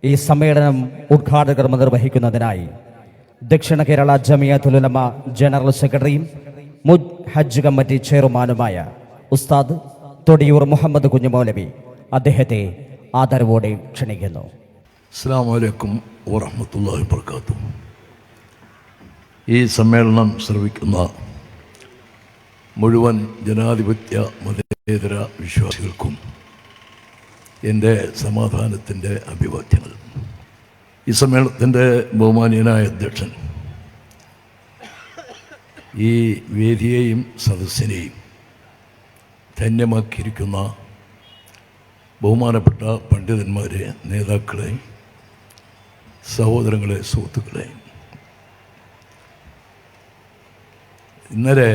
ഈ സമ്മേളനം ഉദ്ഘാടകർമ്മ നിർവഹിക്കുന്നതിനായി ദക്ഷിണ കേരള ജമിയത്തുൽ ഉലമ ജനറൽ സെക്രട്ടറിയും മുജ് ഹജ്ജ് കമ്മിറ്റി ചെയർമാനുമായ ഉസ്താദ് തൊടിയൂർ മുഹമ്മദ് കുഞ്ഞു മൗലവി അദ്ദേഹത്തെ ആദരവോടെ ക്ഷണിക്കുന്നു. അസ്സലാമു അലൈക്കും വറഹ്മത്തുള്ളാഹി വബറകാതുഹു. ഈ സമ്മേളനം ശ്രവിക്കുന്ന മുഴുവൻ ജനാധിപത്യ മതേതര വിശ്വാസികൾക്കും എൻ്റെ സമാധാനത്തിൻ്റെ അഭിവാദ്യങ്ങൾ. ഈ സമ്മേളനത്തിൻ്റെ ബഹുമാനീയനായ അധ്യക്ഷൻ ഈ വേദിയെയും സദസ്സിനെയും ധന്യമാക്കിയിരിക്കുന്ന ബഹുമാനപ്പെട്ട പണ്ഡിതന്മാരെ, നേതാക്കളെ, സഹോദരങ്ങളെ, സുഹൃത്തുക്കളെ, ഇന്നലെ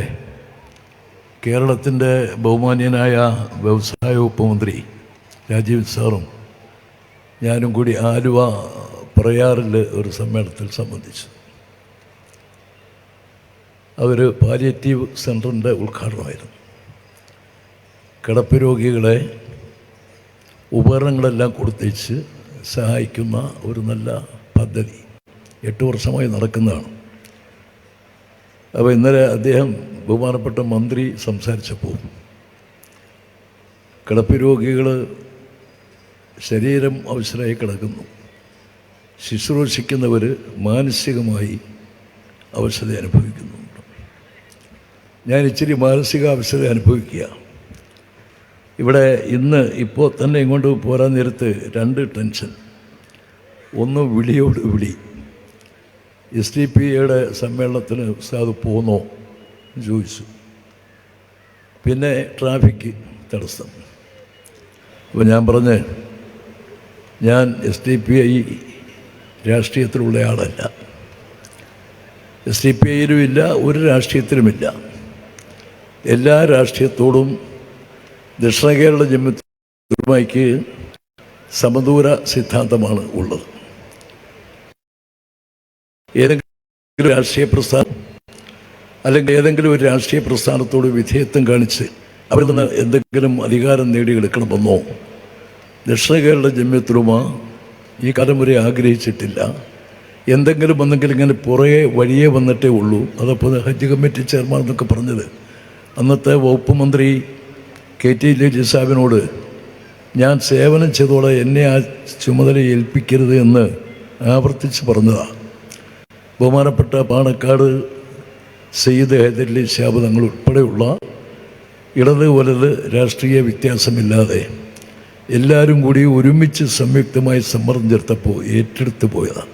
കേരളത്തിൻ്റെ ബഹുമാന്യനായ വ്യവസായ വകുപ്പ് മന്ത്രി രാജീവ് സാറും ഞാനും കൂടി ആലുവ പ്രയാറിൽ ഒരു സമ്മേളനത്തിൽ സംബന്ധിച്ചു. അവർ പാലിയേറ്റീവ് സെൻ്ററിൻ്റെ ഉദ്ഘാടനമായിരുന്നു. കിടപ്പ് രോഗികളെ ഉപകരണങ്ങളെല്ലാം കൊടുത്തേച്ച് സഹായിക്കുന്ന ഒരു നല്ല പദ്ധതി 8 വർഷമായി നടക്കുന്നതാണ്. അപ്പോൾ ഇന്നലെ അദ്ദേഹം ബഹുമാനപ്പെട്ട മന്ത്രി സംസാരിച്ചപ്പോൾ കിടപ്പ് രോഗികൾ ശരീരം അവശരായി കിടക്കുന്നു, ശുശ്രൂഷിക്കുന്നവർ മാനസികമായി അവശത അനുഭവിക്കുന്നുണ്ട്. ഞാൻ ഇച്ചിരി മാനസിക അവശത അനുഭവിക്കുക. ഇവിടെ ഇപ്പോൾ തന്നെ ഇങ്ങോട്ട് പോരാൻ നേരത്ത് 2 ടെൻഷൻ. ഒന്ന് വിളിയോട് വിളി. SDPA സമ്മേളനത്തിന് ഉസ്താദ് പോന്നോ എന്ന് ചോദിച്ചു. പിന്നെ ട്രാഫിക് തടസ്സം. അപ്പോൾ ഞാൻ പറഞ്ഞ്, ഞാൻ SDPI രാഷ്ട്രീയത്തിലുള്ള ആളല്ല, SDPIയിലും ഇല്ല, ഒരു രാഷ്ട്രീയത്തിലുമില്ല. എല്ലാ രാഷ്ട്രീയത്തോടും ദക്ഷിണ കേരള ജമിയത്തുലമയ്ക്ക് സമദൂര സിദ്ധാന്തമാണ് ഉള്ളത്. ഏതെങ്കിലും രാഷ്ട്രീയ പ്രസ്ഥാനം അല്ലെങ്കിൽ ഏതെങ്കിലും ഒരു രാഷ്ട്രീയ പ്രസ്ഥാനത്തോട് വിധേയത്വം കാണിച്ച് അവരിൽ നിന്ന് എന്തെങ്കിലും അധികാരം നേടിയെടുക്കണമെന്നോ ദക്ഷിണ കേരള ജമിയത്തുലമ ഈ കാലം വരെ ആഗ്രഹിച്ചിട്ടില്ല. എന്തെങ്കിലും വന്നെങ്കിലും ഇങ്ങനെ പുറകെ വഴിയേ വന്നിട്ടേ ഉള്ളൂ. അതപ്പോൾ ഹജ്ജ് കമ്മിറ്റി ചെയർമാൻ എന്നൊക്കെ പറഞ്ഞത് അന്നത്തെ വകുപ്പ് മന്ത്രി KT ലജി സാഹിബിനോട് ഞാൻ സേവനം ചെയ്തോടെ എന്നെ ആ ചുമതല ഏൽപ്പിക്കരുത് എന്ന് ആവർത്തിച്ച് പറഞ്ഞതാണ്. ബഹുമാനപ്പെട്ട പാണക്കാട് സയ്യിദ് ഹൈദരലി ശിഹാബ് തങ്ങൾ ഉൾപ്പെടെയുള്ള ഇടത് വലത് രാഷ്ട്രീയ വ്യത്യാസമില്ലാതെ എല്ലാവരും കൂടി ഒരുമിച്ച് സംയുക്തമായി സമ്മർദ്ദം ചേർത്തപ്പോൾ ഏറ്റെടുത്ത് പോയതാണ്.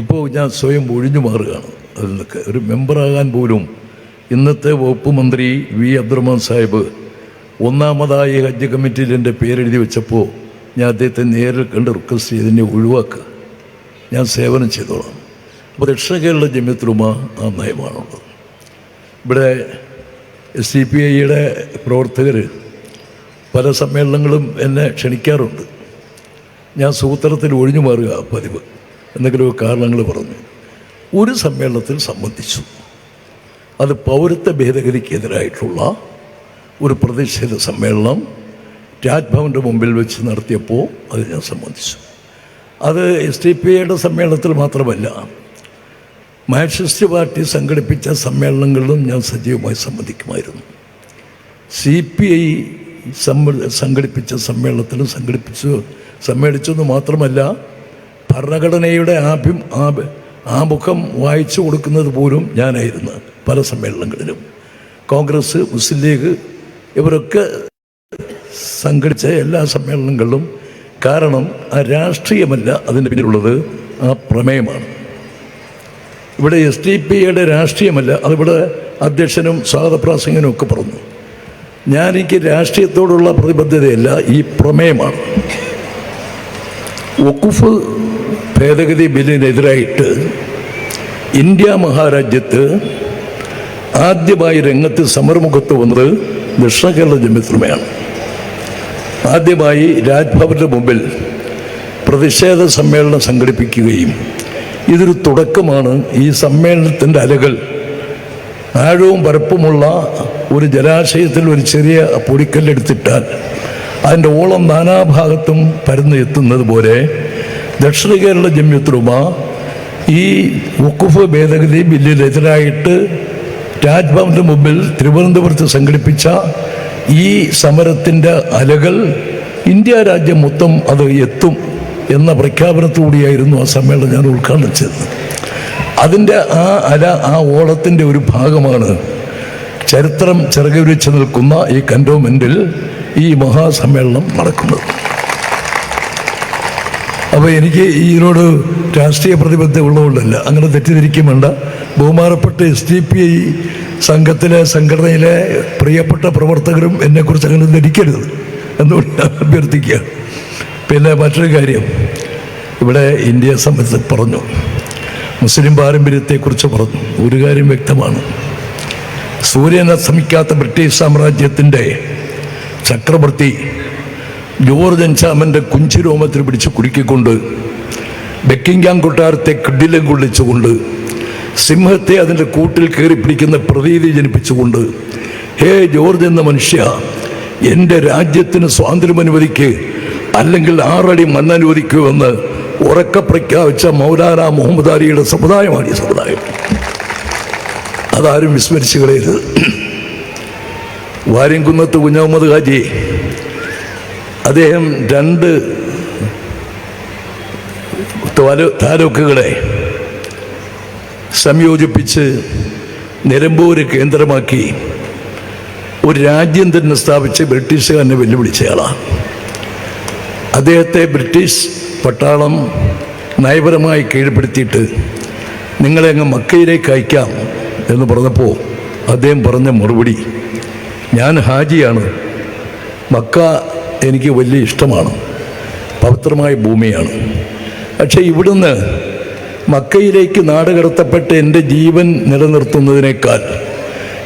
ഇപ്പോൾ ഞാൻ സ്വയം ഒഴിഞ്ഞു മാറുകയാണ്. അതിലൊക്കെ ഒരു മെമ്പറാകാൻ പോലും ഇന്നത്തെ വകുപ്പ് മന്ത്രി V അബ്ദുറഹ്മാൻ സാഹിബ് ഒന്നാമതായി ഹജ്ജ് കമ്മിറ്റിയിൽ എൻ്റെ പേരെഴുതി വെച്ചപ്പോൾ ഞാൻ അദ്ദേഹത്തെ നേരിൽ കണ്ട് റിക്വസ്റ്റ് ചെയ്തതിനെ ഒഴിവാക്കുക, ഞാൻ സേവനം ചെയ്തോളാം. അപ്പോൾ ദക്ഷിണ കേരള ജമിയത്തുലമ ആ നയമാണുള്ളത്. ഇവിടെ SDPIയുടെ പ്രവർത്തകർ പല സമ്മേളനങ്ങളും എന്നെ ക്ഷണിക്കാറുണ്ട്. ഞാൻ സൂത്രത്തിൽ ഒഴിഞ്ഞു മാറുക പതിവ്. എന്തെങ്കിലും കാരണങ്ങൾ പറഞ്ഞു. ഒരു സമ്മേളനത്തിൽ സംബന്ധിച്ചു. അത് പൗരത്വ ഭേദഗതിക്കെതിരായിട്ടുള്ള ഒരു പ്രതിഷേധ സമ്മേളനം രാജ്ഭവൻ്റെ മുമ്പിൽ വെച്ച് നടത്തിയപ്പോൾ അത് ഞാൻ സംബന്ധിച്ചു. അത് SDPIയുടെ സമ്മേളനത്തിൽ മാത്രമല്ല, മാർക്സിസ്റ്റ് പാർട്ടി സംഘടിപ്പിച്ച സമ്മേളനങ്ങളിലും ഞാൻ സജീവമായി സംബന്ധിക്കുമായിരുന്നു. CPI സംഘടിപ്പിച്ച സമ്മേളനത്തിലും സമ്മേളിച്ചെന്ന് മാത്രമല്ല, ഭരണഘടനയുടെ ആമുഖം വായിച്ചു കൊടുക്കുന്നത് പോലും ഞാനായിരുന്നു പല സമ്മേളനങ്ങളിലും. കോൺഗ്രസ്, മുസ്ലിം ലീഗ് ഇവരൊക്കെ സംഘടിച്ച എല്ലാ സമ്മേളനങ്ങളിലും. കാരണം ആ രാഷ്ട്രീയമല്ല അതിൻ്റെ പിന്നിലുള്ളത്, ആ പ്രമേയമാണ്. ഇവിടെ SDPIയുടെ രാഷ്ട്രീയമല്ല, അതിവിടെ അധ്യക്ഷനും സ്വാഗത പ്രാസംഗനും ഒക്കെ പറഞ്ഞു. എനിക്ക് രാഷ്ട്രീയത്തോടുള്ള പ്രതിബദ്ധതയല്ല, ഈ പ്രമേയമാണ്. വഖഫ് ഭേദഗതി ബില്ലിനെതിരായിട്ട് ഇന്ത്യ മഹാരാജ്യത്ത് ആദ്യമായി രംഗത്ത് സമരമുഖത്ത് വന്നത് ദക്ഷിണ കേരള ജമിയത്തുലമയാണ്. ആദ്യമായി രാജ്ഭവൻ്റെ മുമ്പിൽ പ്രതിഷേധ സമ്മേളനം സംഘടിപ്പിക്കുകയും ഇതൊരു തുടക്കമാണ്. ഈ സമ്മേളനത്തിൻ്റെ അലകൾ ആഴവും പരപ്പുമുള്ള ഒരു ജലാശയത്തിൽ ഒരു ചെറിയ പൊടിക്കല്ലെടുത്തിട്ടാൽ അതിൻ്റെ ഓളം നാനാഭാഗത്തും പരന്ന് എത്തുന്നത് പോലെ ദക്ഷിണ കേരള ജംഇയ്യത്തുൽ ഈ വഖഫ് ഭേദഗതി ബില്ലിനെതിരായിട്ട് രാജ്ഭവന്റെ മുമ്പിൽ തിരുവനന്തപുരത്ത് സംഘടിപ്പിച്ച ഈ സമരത്തിൻ്റെ അലകൾ ഇന്ത്യ രാജ്യം മൊത്തം അത് എത്തും എന്ന പ്രഖ്യാപനത്തോടെയായിരുന്നു ആ സമ്മേളനം ഞാൻ ഉദ്ഘാടനം ചെയ്തത്. അതിൻ്റെ ആ ഓളത്തിൻ്റെ ഒരു ഭാഗമാണ് ചരിത്രം ചിറകുരിച്ച് നിൽക്കുന്ന ഈ കൻ്റോൺമെൻറ്റിൽ ഈ മഹാസമ്മേളനം നടക്കുന്നത്. അപ്പോൾ എനിക്ക് ഇതിനോട് രാഷ്ട്രീയ പ്രതിബദ്ധത ഉള്ളതുകൊണ്ടല്ല, അങ്ങനെ തെറ്റിദ്ധരിക്കും വേണ്ട. ബഹുമാനപ്പെട്ട SDPI സംഘടനയിലെ പ്രിയപ്പെട്ട പ്രവർത്തകരും എന്നെക്കുറിച്ച് അങ്ങനെ ധരിക്കരുത് എന്നുകൊണ്ട് അഭ്യർത്ഥിക്കുക. പിന്നെ മറ്റൊരു കാര്യം, ഇവിടെ ഇന്ത്യയെ സംബന്ധിച്ച് പറഞ്ഞു, മുസ്ലിം പാരമ്പര്യത്തെക്കുറിച്ച് പറഞ്ഞു. ഒരു കാര്യം വ്യക്തമാണ്, സൂര്യൻ അസ്തമിക്കാത്ത ബ്രിട്ടീഷ് സാമ്രാജ്യത്തിൻ്റെ ചക്രവർത്തി ജോർജ് അഞ്ചാമൻ്റെ കുഞ്ചിരോമത്തിൽ പിടിച്ച് കുടുക്കിക്കൊണ്ട് ബക്കിംഗ്ഹാം കൊട്ടാരത്തെ കിടിലം കൊള്ളിച്ചുകൊണ്ട് സിംഹത്തെ അതിൻ്റെ കൂട്ടിൽ കയറി പിടിക്കുന്ന പ്രതീതി ജനിപ്പിച്ചുകൊണ്ട്, ഹേ ജോർജ് എന്ന മനുഷ്യ, എൻ്റെ രാജ്യത്തിന് സ്വാതന്ത്ര്യം അനുവദിക്ക്, അല്ലെങ്കിൽ 6 അടി മണ്ണ് അനുവദിക്കൂ എന്ന് ഉറക്കെ പ്രഖ്യാപിച്ച മൗലാന മുഹമ്മദ് അലിയുടെ സമുദായമാണ് ഈ സമുദായം. അതാരും വിസ്മരിച്ചു കളയരുത്. വാര്യംകുന്നത്ത് കുഞ്ഞഹമ്മദ് ഹാജി അദ്ദേഹം 2 താലൂക്കുകളെ സംയോജിപ്പിച്ച് നിലമ്പൂര് കേന്ദ്രമാക്കി ഒരു രാജ്യം തന്നെ സ്ഥാപിച്ച് ബ്രിട്ടീഷുകാരനെ വെല്ലുവിളിച്ചയാളാണ്. അദ്ദേഹത്തെ ബ്രിട്ടീഷ് പട്ടാളം നയപരമായി കീഴ്പ്പെടുത്തിയിട്ട് നിങ്ങളെ അങ്ങ് മക്കയിലേക്ക് അയക്കാം എന്ന് പറഞ്ഞപ്പോൾ അദ്ദേഹം പറഞ്ഞ മറുപടി, ഞാൻ ഹാജിയാണ്, മക്ക എനിക്ക് വലിയ ഇഷ്ടമാണ്, പവിത്രമായ ഭൂമിയാണ്, പക്ഷേ ഇവിടുന്ന് മക്കയിലേക്ക് നാടുകടത്തപ്പെട്ട് എൻ്റെ ജീവൻ നിലനിർത്തുന്നതിനേക്കാൾ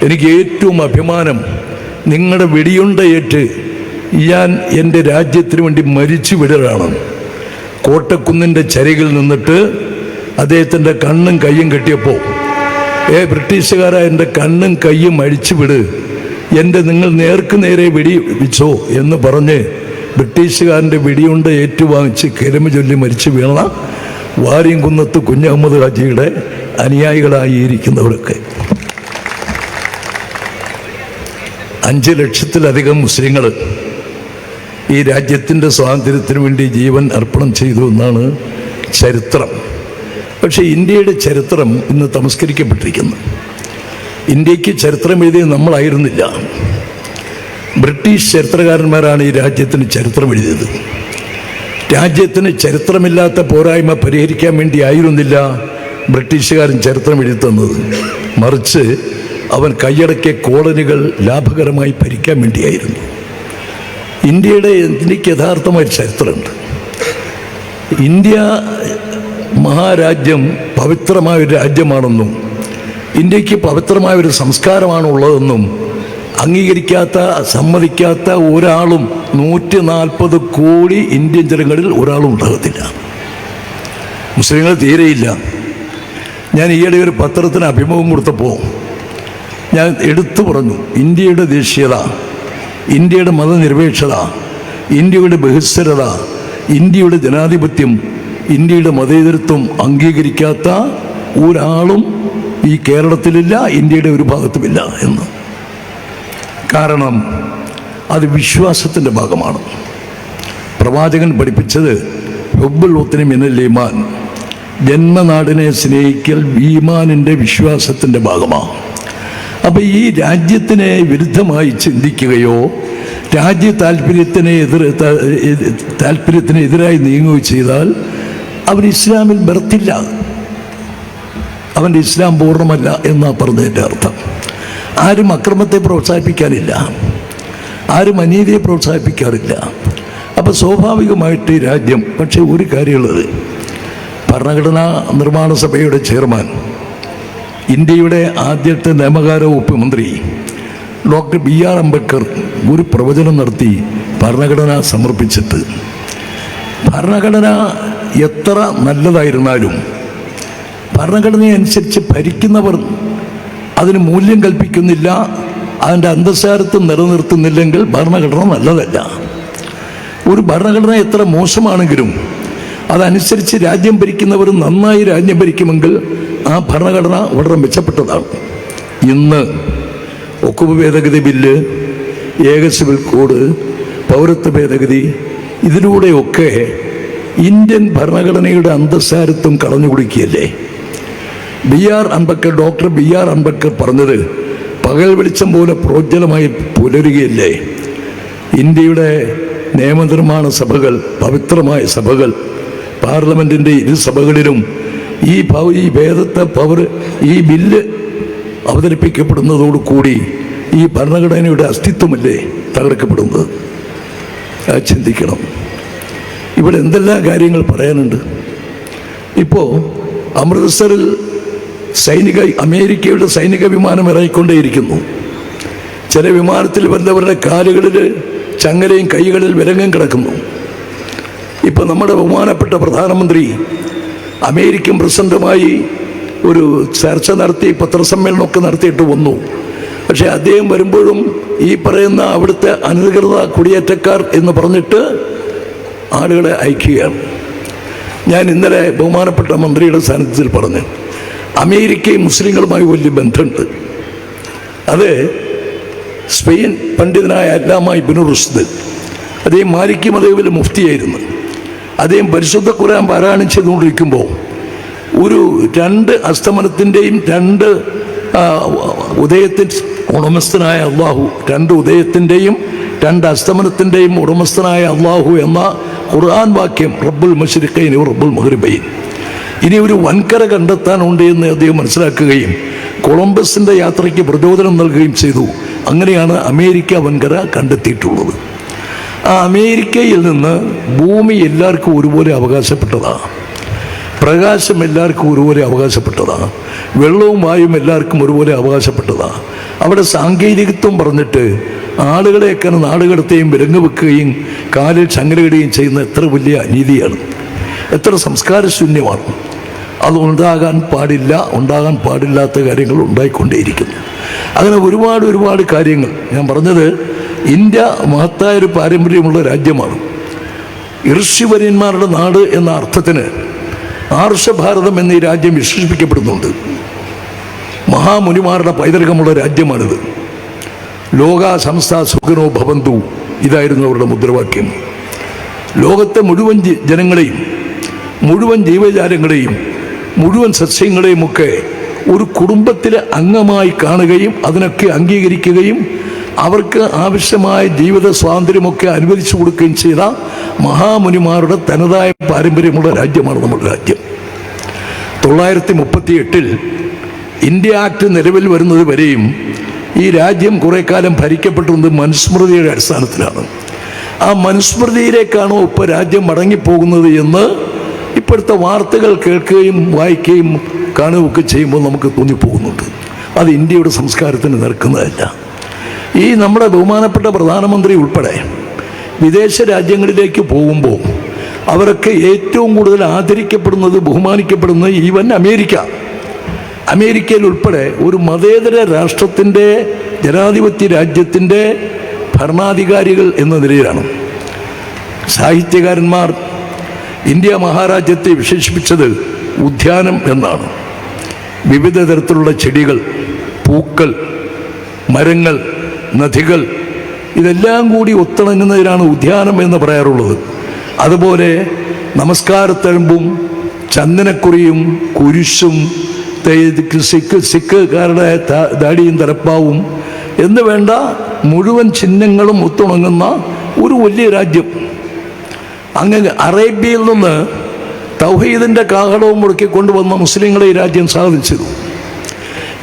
എനിക്ക് ഏറ്റവും അഭിമാനം നിങ്ങളുടെ വെടിയുണ്ടയേറ്റ് ഞാൻ എൻ്റെ രാജ്യത്തിന് വേണ്ടി മരിച്ചു വിടലാണ്. കോട്ടക്കുന്നിൻ്റെ ചരികിൽ നിന്നിട്ട് അദ്ദേഹത്തിൻ്റെ കണ്ണും കയ്യും കെട്ടിയപ്പോൾ, ബ്രിട്ടീഷുകാരായ എൻ്റെ കണ്ണും കയ്യും അഴിച്ചു വിട്, നിങ്ങൾ നേർക്ക് നേരെ വെടി വെച്ചോ എന്ന് പറഞ്ഞ് ബ്രിട്ടീഷുകാരൻ്റെ വെടിയുണ്ട ഏറ്റുവാങ്ങിച്ച് കെരമ ചൊല്ലി മരിച്ചു വീണ വാര്യംകുന്നത്ത് കുഞ്ഞഹമ്മദ് ഹാജിയുടെ അനുയായികളായിരിക്കുന്നവരൊക്കെ 5 ലക്ഷത്തിലധികം മുസ്ലിങ്ങൾ ഈ രാജ്യത്തിൻ്റെ സ്വാതന്ത്ര്യത്തിന് വേണ്ടി ജീവൻ അർപ്പണം ചെയ്തു എന്നാണ് ചരിത്രം. പക്ഷേ ഇന്ത്യയുടെ ചരിത്രം ഇന്ന് തമസ്കരിക്കപ്പെട്ടിരിക്കുന്നു. ഇന്ത്യക്ക് ചരിത്രം എഴുതിയത് നമ്മളായിരുന്നില്ല, ബ്രിട്ടീഷ് ചരിത്രകാരന്മാരാണ് ഈ രാജ്യത്തിന് ചരിത്രം എഴുതിയത്. രാജ്യത്തിന് ചരിത്രമില്ലാത്ത പോരായ്മ പരിഹരിക്കാൻ വേണ്ടി ആയിരുന്നില്ല ബ്രിട്ടീഷുകാരൻ ചരിത്രം എഴുതി തന്നത്, മറിച്ച് അവൻ കൈയടക്കിയ കോളനികൾ ലാഭകരമായി ഭരിക്കാൻ വേണ്ടിയായിരുന്നു. ഇന്ത്യക്ക് യഥാർത്ഥമായ ചരിത്രമുണ്ട്. ഇന്ത്യ മഹാരാജ്യം പവിത്രമായൊരു രാജ്യമാണെന്നും ഇന്ത്യക്ക് പവിത്രമായൊരു സംസ്കാരമാണുള്ളതെന്നും അംഗീകരിക്കാത്ത, സമ്മതിക്കാത്ത ഒരാളും 140 കോടി ഇന്ത്യൻ ജനങ്ങളിൽ ഒരാളും ഉണ്ടാകത്തില്ല. മുസ്ലിങ്ങൾ തീരെയില്ല. ഞാൻ ഈയിടെ ഒരു പത്രത്തിന് അഭിമുഖം കൊടുത്തപ്പോൾ ഞാൻ എടുത്തു പറഞ്ഞു, ഇന്ത്യയുടെ ദേശീയത, ഇന്ത്യയുടെ മതനിരപേക്ഷത, ഇന്ത്യയുടെ ബഹിസ്വരത, ഇന്ത്യയുടെ ജനാധിപത്യം, ഇന്ത്യയുടെ മതേതരത്വം അംഗീകരിക്കാത്ത ഒരാളും ഈ കേരളത്തിലില്ല, ഇന്ത്യയുടെ ഒരു ഭാഗത്തുമില്ല എന്ന്. കാരണം അത് വിശ്വാസത്തിൻ്റെ ഭാഗമാണ്. പ്രവാചകൻ പഠിപ്പിച്ചത് ഹുബ്ബുൽ വത്നി മിനൽ ഈമാൻ, ജന്മനാടിനെ സ്നേഹിക്കൽ ഈമാനിൻ്റെ വിശ്വാസത്തിൻ്റെ ഭാഗമാണ്. അപ്പം ഈ രാജ്യത്തിനെ വിരുദ്ധമായി ചിന്തിക്കുകയോ രാജ്യ താല്പര്യത്തിന് എതിരായി നീങ്ങുകയോ ചെയ്താൽ അവൻ ഇസ്ലാമിൽ ബർത്തില്ല, അവൻ്റെ ഇസ്ലാം പൂർണ്ണമല്ല എന്നാണ് പറഞ്ഞതിൻ്റെ അർത്ഥം. ആരും അക്രമത്തെ പ്രോത്സാഹിപ്പിക്കാനില്ല, ആരും അനീതിയെ പ്രോത്സാഹിപ്പിക്കാറില്ല. അപ്പം സ്വാഭാവികമായിട്ട് ഈ രാജ്യം, പക്ഷേ ഒരു കാര്യമുള്ളത്, ഭരണഘടനാ നിർമ്മാണ സഭയുടെ ചെയർമാൻ, ഇന്ത്യയുടെ ആദ്യത്തെ നിയമകാര്യ വകുപ്പ് മന്ത്രി ഡോക്ടർ BR അംബേദ്കർ ഒരു പ്രവചനം നടത്തി ഭരണഘടന സമർപ്പിച്ചിട്ട്, ഭരണഘടന എത്ര നല്ലതായിരുന്നാലും ഭരണഘടനയനുസരിച്ച് ഭരിക്കുന്നവർ അതിന് മൂല്യം കൽപ്പിക്കുന്നില്ല, അതിൻ്റെ അന്തസ്സാരത്വം നിലനിർത്തുന്നില്ലെങ്കിൽ ഭരണഘടന നല്ലതല്ല. ഒരു ഭരണഘടന എത്ര മോശമാണെങ്കിലും അതനുസരിച്ച് രാജ്യം ഭരിക്കുന്നവർ നന്നായി രാജ്യം ഭരിക്കുമെങ്കിൽ ആ ഭരണഘടന വളരെ മെച്ചപ്പെട്ടതാണ്. ഇന്ന് ഒക്കുപ് ഭേദഗതി ബില്ല്, ഏക സിവിൽ കോഡ്, പൗരത്വ ഭേദഗതി, ഇതിലൂടെയൊക്കെ ഇന്ത്യൻ ഭരണഘടനയുടെ അന്തസ്സാരത്വം കളഞ്ഞു കുടിക്കുകയല്ലേ. ഡോക്ടർ ബി ആർ അംബേദ്കർ പറഞ്ഞത് പകൽ വെളിച്ചം പോലെ പ്രോജ്വലമായി പുലരുകയല്ലേ. ഇന്ത്യയുടെ നിയമനിർമ്മാണ സഭകൾ, പവിത്രമായ സഭകൾ, പാർലമെന്റിന്റെ ഇരു സഭകളിലും ഈ ബില്ല് അവതരിപ്പിക്കപ്പെടുന്നതോടുകൂടി ഈ ഭരണഘടനയുടെ അസ്തിത്വമല്ലേ തകർക്കപ്പെടുന്നത്. ചിന്തിക്കണം. ഇവിടെ എന്തെല്ലാം കാര്യങ്ങൾ പറയാനുണ്ട്. ഇപ്പോൾ അമൃത്സറിൽ അമേരിക്കയുടെ സൈനിക വിമാനം ഇറങ്ങിക്കൊണ്ടേയിരിക്കുന്നു. ചില വിമാനത്തിൽ വരുന്നവരുടെ കാലുകളിൽ ചങ്ങലയും കൈകളിൽ വിലങ്ങും കിടക്കുന്നു. ഇപ്പം നമ്മുടെ ബഹുമാനപ്പെട്ട പ്രധാനമന്ത്രി അമേരിക്കൻ പ്രസിഡന്റുമായി ഒരു ചർച്ച നടത്തി, പത്രസമ്മേളനമൊക്കെ നടത്തിയിട്ട് വന്നു. പക്ഷേ അദ്ദേഹം വരുമ്പോഴും ഈ പറയുന്ന അവിടുത്തെ അനധികൃത കുടിയേറ്റക്കാർ എന്ന് പറഞ്ഞിട്ട് ആളുകളെ അയക്കുകയാണ്. ഞാൻ ഇന്നലെ ബഹുമാനപ്പെട്ട മന്ത്രിയുടെ സാന്നിധ്യത്തിൽ പറഞ്ഞു, അമേരിക്കയും മുസ്ലിങ്ങളുമായി വലിയ ബന്ധമുണ്ട്. അത് സ്പെയിൻ പണ്ഡിതനായ അല്ലാമ ഇബ്നു റുഷ്ദ്, അദ്ദേഹം മാലിക്കി മദ്ഹബിലെ മുഫ്തിയായിരുന്നു. അദ്ദേഹം പരിശുദ്ധ ഖുർആൻ പാരായണം ചെയ്തുകൊണ്ടിരിക്കുമ്പോൾ ഒരു 2 അസ്തമനത്തിൻ്റെയും 2 ഉദയത്തിൻ ഉടമസ്ഥനായ അള്ളാഹു, 2 ഉദയത്തിൻ്റെയും 2 അസ്തമനത്തിൻ്റെയും ഉടമസ്ഥനായ അള്ളാഹു എന്ന ഖുർആൻ വാക്യം, റബ്ബുൽ മശ്രിഖൈൻ റബ്ബുൽ മഗ്രിബൈൻ, ഇനി ഒരു വൻകര കണ്ടെത്താനുണ്ട് എന്ന് അദ്ദേഹം മനസ്സിലാക്കുകയും കൊളംബസിൻ്റെ യാത്രയ്ക്ക് പ്രചോദനം നൽകുകയും ചെയ്തു. അങ്ങനെയാണ് അമേരിക്ക വൻകര കണ്ടെത്തിയിട്ടുള്ളത്. ആ അമേരിക്കയിൽ നിന്ന് ഭൂമി എല്ലാവർക്കും ഒരുപോലെ അവകാശപ്പെട്ടതാണ്, പ്രകാശം എല്ലാവർക്കും ഒരുപോലെ അവകാശപ്പെട്ടതാണ്, വെള്ളവും വായും എല്ലാവർക്കും ഒരുപോലെ അവകാശപ്പെട്ടതാണ്. അവിടെ സാങ്കേതികത്വം പറഞ്ഞിട്ട് ആളുകളെയൊക്കെ നാടുകടത്തുകയും വിലങ്ങ് വെക്കുകയും കാലിൽ ചങ്ങലയിടുകയും ചെയ്യുന്ന എത്ര വലിയ അനീതിയാണ്, എത്ര സംസ്കാരശൂന്യമാണ്. അത് ഉണ്ടാകാൻ പാടില്ലാത്ത കാര്യങ്ങൾ ഉണ്ടായിക്കൊണ്ടേയിരിക്കുന്നു. അങ്ങനെ ഒരുപാട് കാര്യങ്ങൾ. ഞാൻ പറഞ്ഞത്, ഇന്ത്യ മഹത്തായൊരു പാരമ്പര്യമുള്ള രാജ്യമാണ്. ഋഷിവര്യന്മാരുടെ നാട് എന്ന അർത്ഥത്തിന് ആർഷഭാരതം എന്നീ രാജ്യം വിശേഷിപ്പിക്കപ്പെടുന്നുണ്ട്. മഹാമുനിമാരുടെ പൈതൃകമുള്ള രാജ്യമാണിത്. ലോക സംസ്ഥ സുഖനോ ഭവന്തു, ഇതായിരുന്നു അവരുടെ മുദ്രാവാക്യം. ലോകത്തെ മുഴുവൻ ജനങ്ങളെയും, മുഴുവൻ ജീവജാലങ്ങളെയും, മുഴുവൻ സസ്യങ്ങളെയും ഒക്കെ ഒരു കുടുംബത്തിലെ അംഗമായി കാണുകയും അതിനൊക്കെ അംഗീകരിക്കുകയും അവർക്ക് ആവശ്യമായ ജീവിത സ്വാതന്ത്ര്യമൊക്കെ അനുവദിച്ചു കൊടുക്കുകയും ചെയ്ത മഹാമുനിമാരുടെ തനതായ പാരമ്പര്യമുള്ള രാജ്യമാണ് നമ്മുടെ രാജ്യം. 938 ഇന്ത്യ ആക്ട് നിലവിൽ വരുന്നത് വരെയും ഈ രാജ്യം കുറേ കാലം ഭരിക്കപ്പെട്ടിരുന്നത് മനുസ്മൃതിയുടെ അടിസ്ഥാനത്തിലാണ്. ആ മനുസ്മൃതിയിലേക്കാണോ ഇപ്പോൾ രാജ്യം മടങ്ങിപ്പോകുന്നത് എന്ന് ഇപ്പോഴത്തെ വാർത്തകൾ കേൾക്കുകയും വായിക്കുകയും കാണുകയൊക്കെ ചെയ്യുമ്പോൾ നമുക്ക് തോന്നിപ്പോകുന്നുണ്ട്. അത് ഇന്ത്യയുടെ സംസ്കാരത്തിന് നിരക്കുന്നതല്ല. ഈ നമ്മുടെ ബഹുമാനപ്പെട്ട പ്രധാനമന്ത്രി ഉൾപ്പെടെ വിദേശ രാജ്യങ്ങളിലേക്ക് പോകുമ്പോൾ അവരൊക്കെ ഏറ്റവും കൂടുതൽ ആദരിക്കപ്പെടുന്നത്, ബഹുമാനിക്കപ്പെടുന്നത് ഈവൻ അമേരിക്കയിൽ ഉൾപ്പെടെ ഒരു മതേതര രാഷ്ട്രത്തിൻ്റെ, ജനാധിപത്യ രാജ്യത്തിൻ്റെ ഭരണാധികാരികൾ എന്ന നിലയിലാണ്. സാഹിത്യകാരന്മാർ ഇന്ത്യ മഹാരാജ്യത്തെ വിശേഷിപ്പിച്ചത് ഉദ്യാനം എന്നാണ്. വിവിധ തരത്തിലുള്ള ചെടികൾ, പൂക്കൾ, മരങ്ങൾ, നദികൾ, ഇതെല്ലാം കൂടി ഒത്തിണങ്ങുന്നതിനാണ് ഉദ്യാനം എന്ന് പറയാറുള്ളത്. അതുപോലെ നമസ്കാരത്തഴമ്പും ചന്ദനക്കുറിയും കുരിശും സിഖുകാരുടെ ദാടിയും തലപ്പാവും എന്ന് വേണ്ട മുഴുവൻ ചിഹ്നങ്ങളും ഒത്തുണങ്ങുന്ന ഒരു വലിയ രാജ്യം. അങ്ങനെ അറേബ്യയിൽ നിന്ന് തൗഹീദിൻ്റെ കാഹളവും മുടക്കി കൊണ്ടുവന്ന മുസ്ലിങ്ങളെ ഈ രാജ്യം സാധിച്ചത്.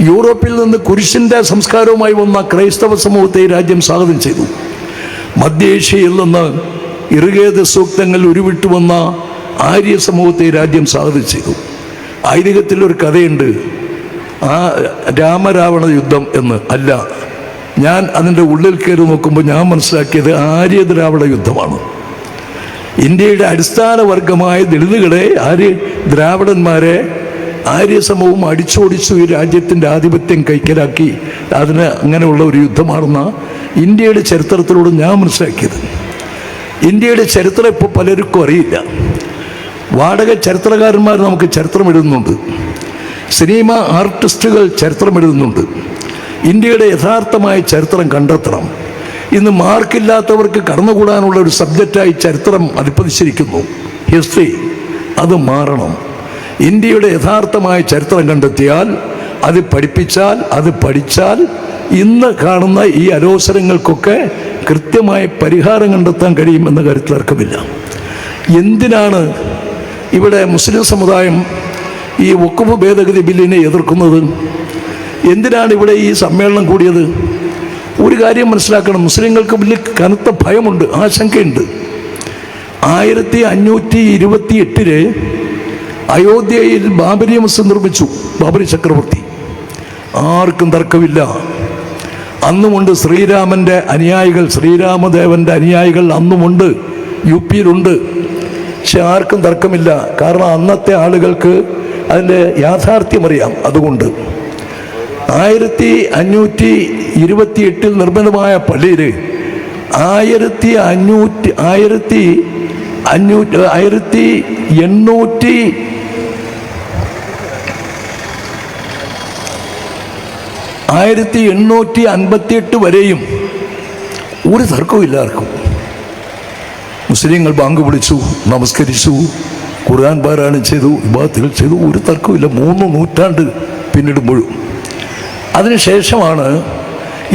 യൂറോപ്പിൽ നിന്ന് കുരിശിൻ്റെ സംസ്കാരവുമായി വന്ന ക്രൈസ്തവ സമൂഹത്തെ ഈ രാജ്യം സ്വാഗതം ചെയ്തു. മധ്യേഷ്യയിൽ നിന്ന് ഇറുകേത സൂക്തങ്ങൾ ഉരുവിട്ടു വന്ന ആര്യ സമൂഹത്തെ ഈ രാജ്യം സ്വാഗതം ചെയ്തു. ഐതിഹ്യത്തിലൊരു കഥയുണ്ട്, ആ രാമരാവണ യുദ്ധം എന്ന്. അല്ല, ഞാൻ അതിൻ്റെ ഉള്ളിൽ കയറി നോക്കുമ്പോൾ ഞാൻ മനസ്സിലാക്കിയത് ആര്യ ദ്രാവിഡ യുദ്ധമാണ്. ഇന്ത്യയുടെ അടിസ്ഥാന വർഗമായ ദളിതുകളെ, ദ്രാവിഡന്മാരെ ആര്യ സമൂഹം അടിച്ചോടിച്ചു ഈ രാജ്യത്തിൻ്റെ ആധിപത്യം കൈക്കലാക്കി. അതിന് അങ്ങനെയുള്ള ഒരു യുദ്ധമാണെന്ന ഇന്ത്യയുടെ ചരിത്രത്തിലൂടെ ഞാൻ മനസ്സിലാക്കിയത്. ഇന്ത്യയുടെ ചരിത്രം ഇപ്പോൾ പലർക്കും അറിയില്ല. വാടക ചരിത്രകാരന്മാർ നമുക്ക് ചരിത്രം എഴുതുന്നുണ്ട്, സിനിമ ആർട്ടിസ്റ്റുകൾ ചരിത്രം എഴുതുന്നുണ്ട്. ഇന്ത്യയുടെ യഥാർത്ഥമായ ചരിത്രം കണ്ടെത്തണം. ഇന്ന് മാർക്കില്ലാത്തവർക്ക് കടന്നുകൂടാനുള്ള ഒരു സബ്ജക്റ്റായി ചരിത്രം അതിപ്പതിച്ചിരിക്കുന്നു, ഹിസ്റ്ററി. അത് മാറണം. ഇന്ത്യയുടെ യഥാർത്ഥമായ ചരിത്രം കണ്ടെത്തിയാൽ, അത് പഠിപ്പിച്ചാൽ, അത് പഠിച്ചാൽ ഇന്ന് കാണുന്ന ഈ അലോസരങ്ങൾക്കൊക്കെ കൃത്യമായ പരിഹാരം കണ്ടെത്താൻ കഴിയുമെന്ന കാര്യത്തിൽ തർക്കമില്ല. എന്തിനാണ് ഇവിടെ മുസ്ലിം സമുദായം ഈ വഖഫ് ഭേദഗതി ബില്ലിനെ എതിർക്കുന്നത്? എന്തിനാണ് ഇവിടെ ഈ സമ്മേളനം കൂടിയത്? ഒരു കാര്യം മനസ്സിലാക്കണം, മുസ്ലിങ്ങൾക്ക് വലിയ കനത്ത ഭയമുണ്ട്, ആശങ്കയുണ്ട്. 1528 അയോധ്യയിൽ ബാബരി മസ്ജിദ് നിർമ്മിച്ചു ബാബരി ചക്രവർത്തി. ആർക്കും തർക്കമില്ല. അന്നുമുണ്ട് ശ്രീരാമൻ്റെ അനുയായികൾ, ശ്രീരാമദേവൻ്റെ അനുയായികൾ അന്നുമുണ്ട്, UP-യിലുണ്ട്. പക്ഷെ ആർക്കും തർക്കമില്ല. കാരണം അന്നത്തെ ആളുകൾക്ക് അതിൻ്റെ യാഥാർത്ഥ്യം അറിയാം. അതുകൊണ്ട് 1528 നിർമ്മിതമായ പള്ളിയിൽ 1858 വരെയും ഒരു തർക്കവും ഇല്ലാർക്കും. മുസ്ലിങ്ങൾ ബാങ്ക് വിളിച്ചു, നമസ്കരിച്ചു, ഖുർആൻ പാരായണം ചെയ്തു, ഇബാദത്തുകൾ ചെയ്തു, ഒരു തർക്കമില്ല. 3 നൂറ്റാണ്ട് പിന്നിടുമ്പോഴും. അതിനുശേഷമാണ്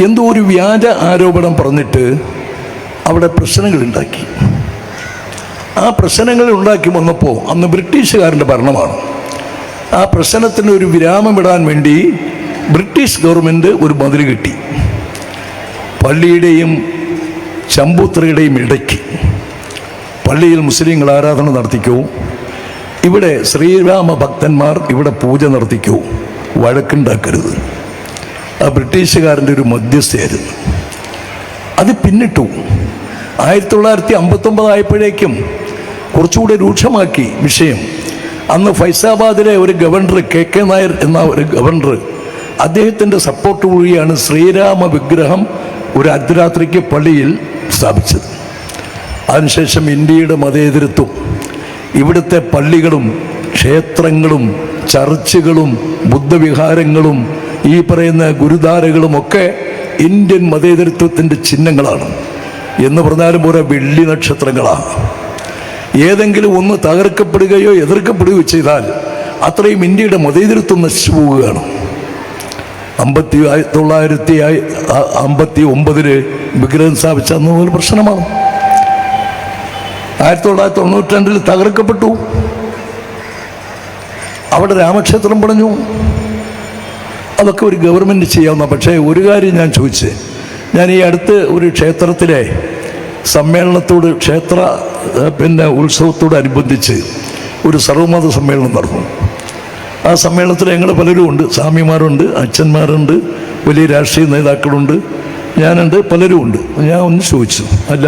എന്തോ ഒരു വ്യാജ ആരോപണം പറഞ്ഞിട്ട് അവിടെ പ്രശ്നങ്ങളുണ്ടാക്കി. ആ പ്രശ്നങ്ങൾ ഉണ്ടാക്കി വന്നപ്പോൾ അന്ന് ബ്രിട്ടീഷുകാരൻ്റെ ഭരണമാണ്. ആ പ്രശ്നത്തിന് ഒരു വിരാമമിടാൻ വേണ്ടി ബ്രിട്ടീഷ് ഗവൺമെൻറ് ഒരു മതിൽ കെട്ടി, പള്ളിയുടെയും ചമ്പൂത്രയുടെയും ഇടയ്ക്ക്. പള്ളിയിൽ മുസ്ലിങ്ങൾ ആരാധന നടത്തിക്കോ, ഇവിടെ ശ്രീരാമ ഭക്തന്മാർ ഇവിടെ പൂജ നടത്തിക്കോ, വഴക്കുണ്ടാക്കരുത്. ആ ബ്രിട്ടീഷുകാരൻ്റെ ഒരു മധ്യസ്ഥയായിരുന്നു. അത് പിന്നിട്ടു. 1959 ആയപ്പോഴേക്കും കുറച്ചുകൂടെ രൂക്ഷമാക്കി വിഷയം. അന്ന് ഫൈസാബാദിലെ ഒരു ഗവർണർ KK നായർ എന്ന ഒരു ഗവർണർ, അദ്ദേഹത്തിൻ്റെ സപ്പോർട്ട് വഴിയാണ് ശ്രീരാമ വിഗ്രഹം ഒരു അർദ്ധരാത്രിക്ക് പള്ളിയിൽ സ്ഥാപിച്ചത്. അതിനുശേഷം ഇന്ത്യയുടെ മതേതരത്വം, ഇവിടുത്തെ പള്ളികളും ക്ഷേത്രങ്ങളും ചർച്ചുകളും ബുദ്ധവിഹാരങ്ങളും ഈ പറയുന്ന ഗുരുദ്വാരകളുമൊക്കെ ഇന്ത്യൻ മതേതരത്വത്തിൻ്റെ ചിഹ്നങ്ങളാണ്. എന്ന് പറഞ്ഞാലും ഓരോ വെള്ളി നക്ഷത്രങ്ങളാണ്. ഏതെങ്കിലും ഒന്ന് തകർക്കപ്പെടുകയോ എതിർക്കപ്പെടുകയോ ചെയ്താൽ അത്രയും ഇന്ത്യയുടെ മതേതരത്വം നശിച്ചു പോവുകയാണ്. 1959 വിഗ്രഹം സ്ഥാപിച്ച അന്ന് ഒരു പ്രശ്നമാണ്. 1992 തകർക്കപ്പെട്ടു. അവിടെ രാമക്ഷേത്രം പണിഞ്ഞു. അതൊക്കെ ഒരു ഗവൺമെൻറ് ചെയ്യാവുന്ന. പക്ഷേ ഒരു കാര്യം ഞാൻ ചോദിച്ചേ, ഞാൻ ഈ അടുത്ത് ഒരു ക്ഷേത്രത്തിലെ സമ്മേളനത്തോട് ഉത്സവത്തോടനുബന്ധിച്ച് ഒരു സർവ്വമത സമ്മേളനം നടന്നു. ആ സമ്മേളനത്തിൽ ഞങ്ങൾ പലരും ഉണ്ട്, സ്വാമിമാരുണ്ട്, അച്ഛന്മാരുണ്ട്, വലിയ രാഷ്ട്രീയ നേതാക്കളുണ്ട്, ഞാനുണ്ട്, പലരും ഉണ്ട്. ഞാൻ ഒന്ന് ചോദിച്ചു, അല്ല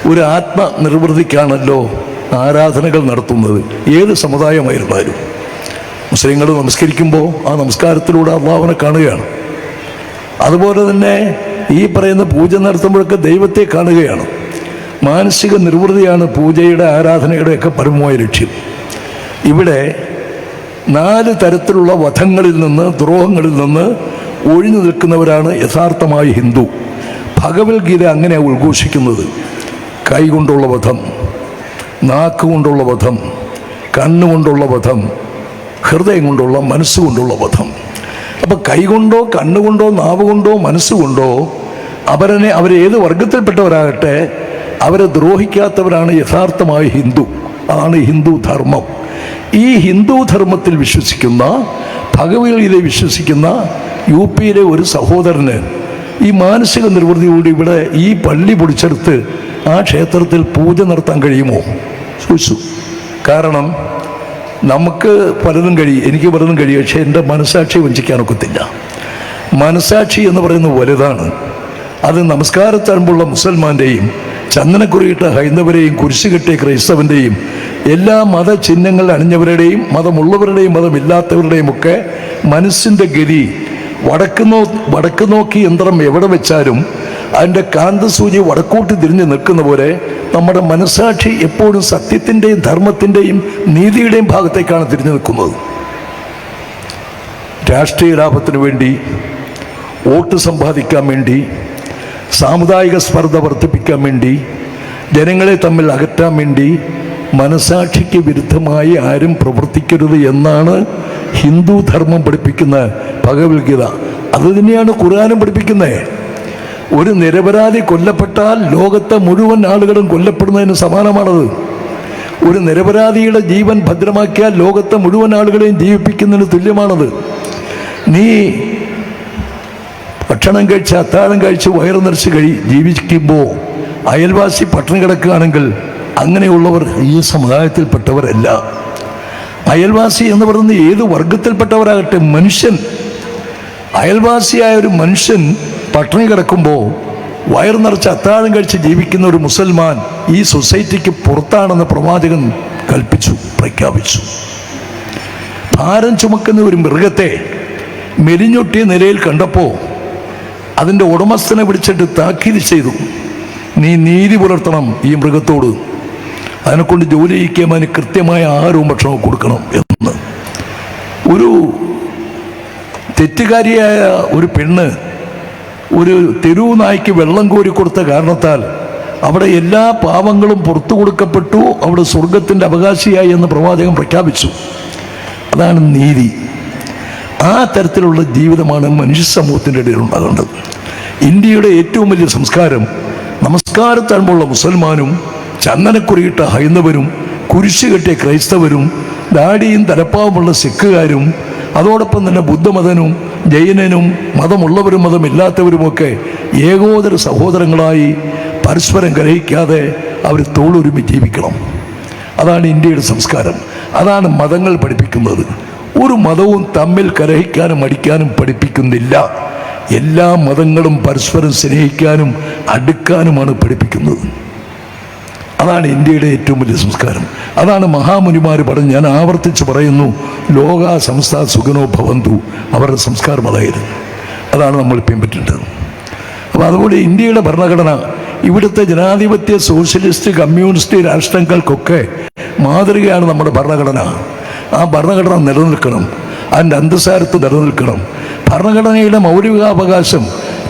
ഒരു ആത്മനിർവൃതിക്കാണല്ലോ ആരാധനകൾ നടത്തുന്നത്, ഏത് സമുദായമായിരുന്നാലും. മുസ്ലിങ്ങൾ നമസ്കരിക്കുമ്പോൾ ആ നമസ്കാരത്തിലൂടെ അള്ളാഹുവിനെ കാണുകയാണ്. അതുപോലെ തന്നെ ഈ പറയുന്ന പൂജ നടത്തുമ്പോഴൊക്കെ ദൈവത്തെ കാണുകയാണ്. മാനസിക നിർവൃതിയാണ് പൂജയുടെ ആരാധനയുടെയൊക്കെ പരമമായ ലക്ഷ്യം. ഇവിടെ 4 തരത്തിലുള്ള വധങ്ങളിൽ നിന്ന്, ദ്രോഹങ്ങളിൽ നിന്ന് ഒഴിഞ്ഞു നിൽക്കുന്നവരാണ് യഥാർത്ഥമായ ഹിന്ദു. ഭഗവത്ഗീത അങ്ങനെയാണ് ഉദ്ഘോഷിക്കുന്നത്. കൈകൊണ്ടുള്ള വധം, നാക്കുകൊണ്ടുള്ള വധം, കണ്ണുകൊണ്ടുള്ള വധം, ഹൃദയം കൊണ്ടുള്ള, മനസ്സുകൊണ്ടുള്ള വധം. അപ്പം കൈകൊണ്ടോ കണ്ണുകൊണ്ടോ നാവുകൊണ്ടോ മനസ്സുകൊണ്ടോ അവരേത് വർഗത്തിൽപ്പെട്ടവരാകട്ടെ അവരെ ദ്രോഹിക്കാത്തവരാണ് യഥാർത്ഥമായ ഹിന്ദു. അതാണ് ഹിന്ദു ധർമ്മം. ഈ ഹിന്ദു ധർമ്മത്തിൽ വിശ്വസിക്കുന്ന, ഭഗവത്ഗീതയെ വിശ്വസിക്കുന്ന UP-യിലെ ഒരു സഹോദരന് ഈ മാനസിക നിർവൃതിയോട് ഇവിടെ ഈ പള്ളി പൊടിച്ചെടുത്ത് ആ ക്ഷേത്രത്തിൽ പൂജ നടത്താൻ കഴിയുമോ ചോദിച്ചു. കാരണം നമുക്ക് പലതും കഴിയും, എനിക്ക് പലതും കഴിയും, പക്ഷേ എൻ്റെ മനസാക്ഷി വഞ്ചിക്കാനൊക്കത്തില്ല. മനസാക്ഷി എന്ന് പറയുന്നത് വലുതാണ്. അത് നമസ്കാരത്തരമ്പുള്ള മുസൽമാൻ്റെയും ചന്ദനക്കുറിയിട്ട ഹൈന്ദവരെയും കുരിശ് കെട്ടിയ ക്രൈസ്തവൻ്റെയും എല്ലാ മതചിഹ്നങ്ങൾ അണിഞ്ഞവരുടെയും മതമുള്ളവരുടെയും മതമില്ലാത്തവരുടെയും ഒക്കെ മനസ്സിൻ്റെ ഗതി വടക്ക് നോക്കി യന്ത്രം എവിടെ വെച്ചാലും അതിൻ്റെ കാന്തസൂചി വടക്കോട്ട് തിരിഞ്ഞ് നിൽക്കുന്ന പോലെ നമ്മുടെ മനസ്സാക്ഷി എപ്പോഴും സത്യത്തിൻ്റെയും ധർമ്മത്തിൻ്റെയും നീതിയുടെയും ഭാഗത്തേക്കാണ് തിരിഞ്ഞു നിൽക്കുന്നത്. രാഷ്ട്രീയ ലാഭത്തിന് വേണ്ടി, വോട്ട് സമ്പാദിക്കാൻ വേണ്ടി, സാമുദായിക സ്പർദ്ധ വർദ്ധിപ്പിക്കാൻ വേണ്ടി, ജനങ്ങളെ തമ്മിൽ അകറ്റാൻ വേണ്ടി മനസാക്ഷിക്ക് വിരുദ്ധമായി ആരും പ്രവർത്തിക്കരുത് എന്നാണ് ഹിന്ദു ധർമ്മം പഠിപ്പിക്കുന്ന ഭഗവത്ഗീത. അത് തന്നെയാണ് ഖുർആനും പഠിപ്പിക്കുന്നത്. ഒരു നിരപരാധി കൊല്ലപ്പെട്ടാൽ ലോകത്തെ മുഴുവൻ ആളുകളും കൊല്ലപ്പെടുന്നതിന് സമാനമാണത്. ഒരു നിരപരാധിയുടെ ജീവൻ ഭദ്രമാക്കിയാൽ ലോകത്തെ മുഴുവൻ ആളുകളെയും ജീവിപ്പിക്കുന്നതിന് തുല്യമാണത്. നീ ഭക്ഷണം കഴിച്ച് അത്താഴം കഴിച്ച് വയറ് നിറച്ച് ജീവിക്കുമ്പോൾ അയൽവാസി പട്ടിണി കിടക്കുകയാണെങ്കിൽ അങ്ങനെയുള്ളവർ ഈ സമുദായത്തിൽപ്പെട്ടവരല്ല. അയൽവാസി എന്ന് പറയുന്നത് ഏത് വർഗത്തിൽപ്പെട്ടവരാകട്ടെ, മനുഷ്യൻ, അയൽവാസിയായ ഒരു മനുഷ്യൻ പട്ടിണി കിടക്കുമ്പോൾ വയറ് നിറച്ച് അത്താഴം കഴിച്ച് ജീവിക്കുന്ന ഒരു മുസൽമാൻ ഈ സൊസൈറ്റിക്ക് പുറത്താണെന്ന് പ്രവാചകൻ കൽപ്പിച്ചു, പ്രഖ്യാപിച്ചു. ഭാരം ചുമക്കുന്ന ഒരു മൃഗത്തെ മെലിഞ്ഞൊട്ടിയ നിലയിൽ കണ്ടപ്പോൾ അതിൻ്റെ ഉടമസ്ഥനെ വിളിച്ചിട്ട് താക്കീത് ചെയ്തു, നീ നീതി പുലർത്തണം ഈ മൃഗത്തോട്, അതിനെക്കൊണ്ട് ജോലി ചെയ്യിക്കാൻ അതിന് കൃത്യമായ ആഹാരവും ഭക്ഷണവും കൊടുക്കണം എന്ന്. ഒരു തെറ്റുകാരിയായ ഒരു പെണ്ണ് ഒരു തെരുവു നായ്ക്ക് വെള്ളം കോരി കൊടുത്ത കാരണത്താൽ അവിടെ എല്ലാ പാവങ്ങളും പുറത്തു കൊടുക്കപ്പെട്ടു, അവിടെ സ്വർഗത്തിൻ്റെ അവകാശിയായി എന്ന് പ്രവാചകൻ പ്രഖ്യാപിച്ചു. അതാണ് നീതി. ആ തരത്തിലുള്ള ജീവിതമാണ് മനുഷ്യ സമൂഹത്തിൻ്റെ ഇടയിൽ ഉണ്ടാകേണ്ടത്. ഇന്ത്യയുടെ ഏറ്റവും വലിയ സംസ്കാരം നമസ്കാരത്താഴ്മുള്ള മുസൽമാനും ചന്ദനക്കുറിയിട്ട ഹൈന്ദവരും കുരിശ് കെട്ടിയ ക്രൈസ്തവരും ദാടിയും തലപ്പാവുമുള്ള സിഖുകാരും അതോടൊപ്പം തന്നെ ബുദ്ധമതനും ജൈനനും മതമുള്ളവരും മതമില്ലാത്തവരുമൊക്കെ ഏകോദര സഹോദരങ്ങളായി പരസ്പരം ഗ്രഹിക്കാതെ അവർ തോളൊരുമി ജീവിക്കണം. അതാണ് ഇന്ത്യയുടെ സംസ്കാരം. അതാണ് മതങ്ങൾ പഠിപ്പിക്കുന്നത്. ഒരു മതവും തമ്മിൽ കലഹിക്കാനും അടിക്കാനും പഠിപ്പിക്കുന്നില്ല. എല്ലാ മതങ്ങളും പരസ്പരം സ്നേഹിക്കാനും അടുക്കാനുമാണ് പഠിപ്പിക്കുന്നത്. അതാണ് ഇന്ത്യയുടെ ഏറ്റവും വലിയ സംസ്കാരം. അതാണ് മഹാമുനിമാർ പറഞ്ഞ്, ഞാൻ ആവർത്തിച്ച് പറയുന്നു, ലോക സംസ്ഥാ സുഖനോ ഭവന്തു. അവരുടെ സംസ്കാരം അതായിരുന്നു. അതാണ് നമ്മൾ പിൻപറ്റേണ്ടത്. അപ്പോൾ അതുപോലെ ഇന്ത്യയുടെ ഭരണഘടന ഇവിടുത്തെ ജനാധിപത്യ സോഷ്യലിസ്റ്റ് കമ്മ്യൂണിസ്റ്റ് രാഷ്ട്രങ്ങൾക്കൊക്കെ മാതൃകയാണ് നമ്മുടെ ഭരണഘടന. ആ ഭരണഘടന നിലനിൽക്കണം, അതിൻ്റെ അന്തസ്സാരത്ത് നിലനിൽക്കണം. ഭരണഘടനയുടെ മൗലികാവകാശം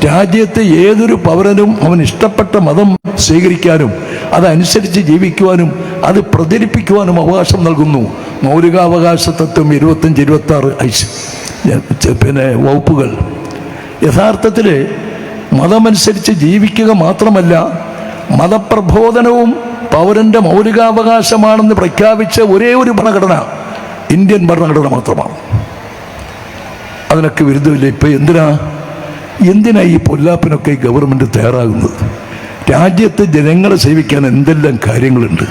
രാജ്യത്തെ ഏതൊരു പൗരനും അവൻ ഇഷ്ടപ്പെട്ട മതം സ്വീകരിക്കാനും അതനുസരിച്ച് ജീവിക്കുവാനും അത് പ്രചരിപ്പിക്കുവാനും അവകാശം നൽകുന്നു. മൗലികാവകാശ തത്വം 25-26 വകുപ്പുകൾ. യഥാർത്ഥത്തിൽ മതമനുസരിച്ച് ജീവിക്കുക മാത്രമല്ല, മതപ്രബോധനവും പൗരൻ്റെ മൗലികാവകാശമാണെന്ന് പ്രഖ്യാപിച്ച ഒരേ ഒരു ഭരണഘടന ഇന്ത്യൻ ഭരണഘടന മാത്രമാണ്. അതിനൊക്കെ വിരുദ്ധമില്ല. ഇപ്പം എന്തിനാ ഈ പൊല്ലാപ്പിനൊക്കെ ഗവൺമെൻറ് തയ്യാറാകുന്നത്? രാജ്യത്ത് ജനങ്ങളെ സേവിക്കാൻ എന്തെല്ലാം കാര്യങ്ങളുണ്ട്.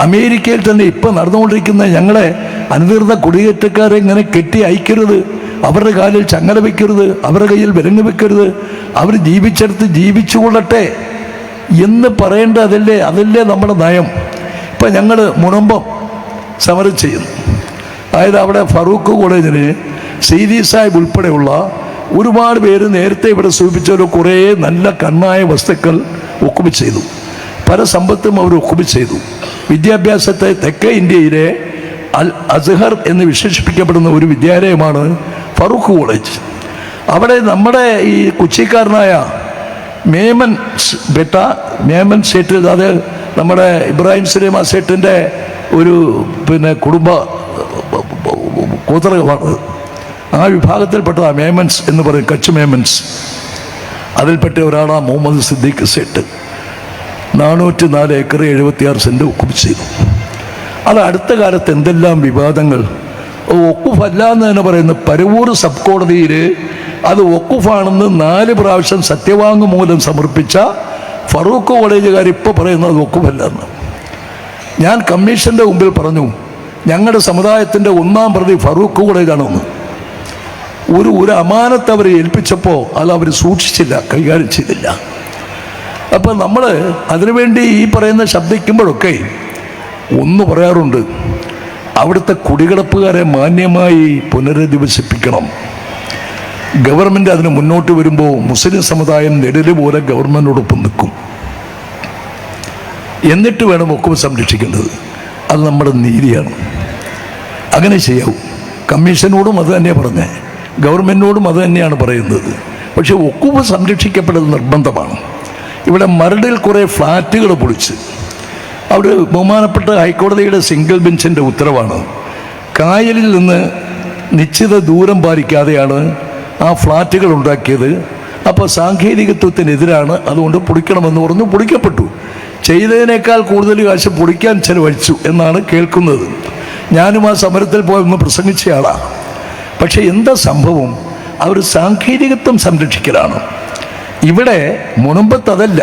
അമേരിക്കയിൽ തന്നെ ഇപ്പം നടന്നുകൊണ്ടിരിക്കുന്ന ഞങ്ങളെ അനധികൃത കുടിയേറ്റക്കാരെ ഇങ്ങനെ കെട്ടി അയക്കരുത്, അവരുടെ കാലിൽ ചങ്ങല വെക്കരുത്, അവരുടെ കയ്യിൽ വിലങ്ങ് വെക്കരുത്, അവർ ജീവിച്ചെടുത്ത് ജീവിച്ചുകൊള്ളട്ടെ എന്ന് പറയേണ്ട അതല്ലേ നമ്മുടെ നയം. ഇപ്പം ഞങ്ങൾ മുനമ്പം സമരം ചെയ്യുന്നു. അതായത് അവിടെ ഫറൂഖ് കോളേജിന് സീതി സാഹിബ് ഉൾപ്പെടെയുള്ള ഒരുപാട് പേര് നേരത്തെ ഇവിടെ സൂചിപ്പിച്ചവർ കുറേ നല്ല കണ്ണായ വസ്തുക്കൾ ഒക്കുമി ചെയ്തു. പല സമ്പത്തും അവർ ഒക്കുമി ചെയ്തു. വിദ്യാഭ്യാസത്തെ തെക്കേ ഇന്ത്യയിലെ അൽ അസ്ഹർ എന്ന് വിശേഷിപ്പിക്കപ്പെടുന്ന ഒരു വിദ്യാലയമാണ് ഫറൂഖ് കോളേജ്. അവിടെ നമ്മുടെ ഈ കൊച്ചിക്കാരനായ മേമൻ സേട്ട്, അത് നമ്മുടെ ഇബ്രാഹിം സുലൈമാ സേട്ടിൻ്റെ ഒരു കുടുംബ കോതറകമാണ്. ആ വിഭാഗത്തിൽപ്പെട്ടതാണ് മേമൻസ് എന്ന് പറയും, കച്ച് മേമൻസ്. അതിൽപ്പെട്ട ഒരാളാണ് മുഹമ്മദ് സിദ്ദീഖ് സേട്ട്. 404 ഏക്കർ 76 സെൻറ്റ് ഒക്കുപ്പ് ചെയ്തു. അത് അടുത്ത കാലത്ത് എന്തെല്ലാം വിവാദങ്ങൾ. ഒക്കുഫല്ല എന്ന് തന്നെ പറയുന്നത് പരവൂർ സബ് കോടതിയിൽ അത് ഒക്കുഫാണെന്ന് 4 പ്രാവശ്യം സത്യവാങ്മൂലം സമർപ്പിച്ച ഫറൂഖ് കോളേജുകാർ ഇപ്പോൾ പറയുന്നത് ഒക്കുഫല്ല എന്ന്. ഞാൻ കമ്മീഷൻ്റെ മുമ്പിൽ പറഞ്ഞു, ഞങ്ങളുടെ സമുദായത്തിൻ്റെ 1-ാം പ്രതി ഫറൂഖ് കോളേജാണെന്ന്. ഒരു അമാനത്ത് അവരെ ഏൽപ്പിച്ചപ്പോൾ അത് അവർ സൂക്ഷിച്ചില്ല, കൈകാര്യം ചെയ്തില്ല. അപ്പം നമ്മൾ അതിനുവേണ്ടി ഈ പറയുന്ന ശബ്ദിക്കുമ്പോഴൊക്കെ ഒന്ന് പറയാറുണ്ട്, അവിടുത്തെ കുടികിടപ്പുകാരെ മാന്യമായി പുനരധിവസിപ്പിക്കണം. ഗവൺമെൻറ് അതിന് മുന്നോട്ട് വരുമ്പോൾ മുസ്ലിം സമുദായം നെടല് പോലെ ഗവൺമെൻറ്റിനോടൊപ്പം നിൽക്കും. എന്നിട്ട് വേണം വഖഫ് സംരക്ഷിക്കേണ്ടത്. അത് നമ്മുടെ നീതിയാണ്. അങ്ങനെ ചെയ്യാവൂ. കമ്മീഷനോടും അത് തന്നെയാണ് പറഞ്ഞത്, ഗവൺമെൻറ്റിനോടും അത് തന്നെയാണ് പറയുന്നത്. പക്ഷേ വഖഫ് സംരക്ഷിക്കപ്പെടുന്നത് നിർബന്ധമാണ്. ഇവിടെ മരടിൽ കുറേ ഫ്ലാറ്റുകൾ പൊളിച്ച്, അവിടെ ബഹുമാനപ്പെട്ട ഹൈക്കോടതിയുടെ സിംഗിൾ ബെഞ്ചിൻ്റെ ഉത്തരവാണ്, കായലിൽ നിന്ന് നിശ്ചിത ദൂരം പാലിക്കാതെയാണ് ആ ഫ്ലാറ്റുകൾ ഉണ്ടാക്കിയത്. അപ്പോൾ സാങ്കേതികത്വത്തിനെതിരാണ്, അതുകൊണ്ട് പൊളിക്കണമെന്ന് പറഞ്ഞു. പൊളിക്കപ്പെട്ടു. ചെയ്തതിനേക്കാൾ കൂടുതൽ കാശ് പൊളിക്കാൻ ചെലവഴിച്ചു എന്നാണ് കേൾക്കുന്നത്. ഞാനും ആ സമരത്തിൽ പോയൊന്ന് പ്രസംഗിച്ചയാളാണ്. പക്ഷേ എന്താ സംഭവം? അവർ സാങ്കേതികത്വം സംരക്ഷിക്കലാണ്. ഇവിടെ മുനമ്പത്തതല്ല,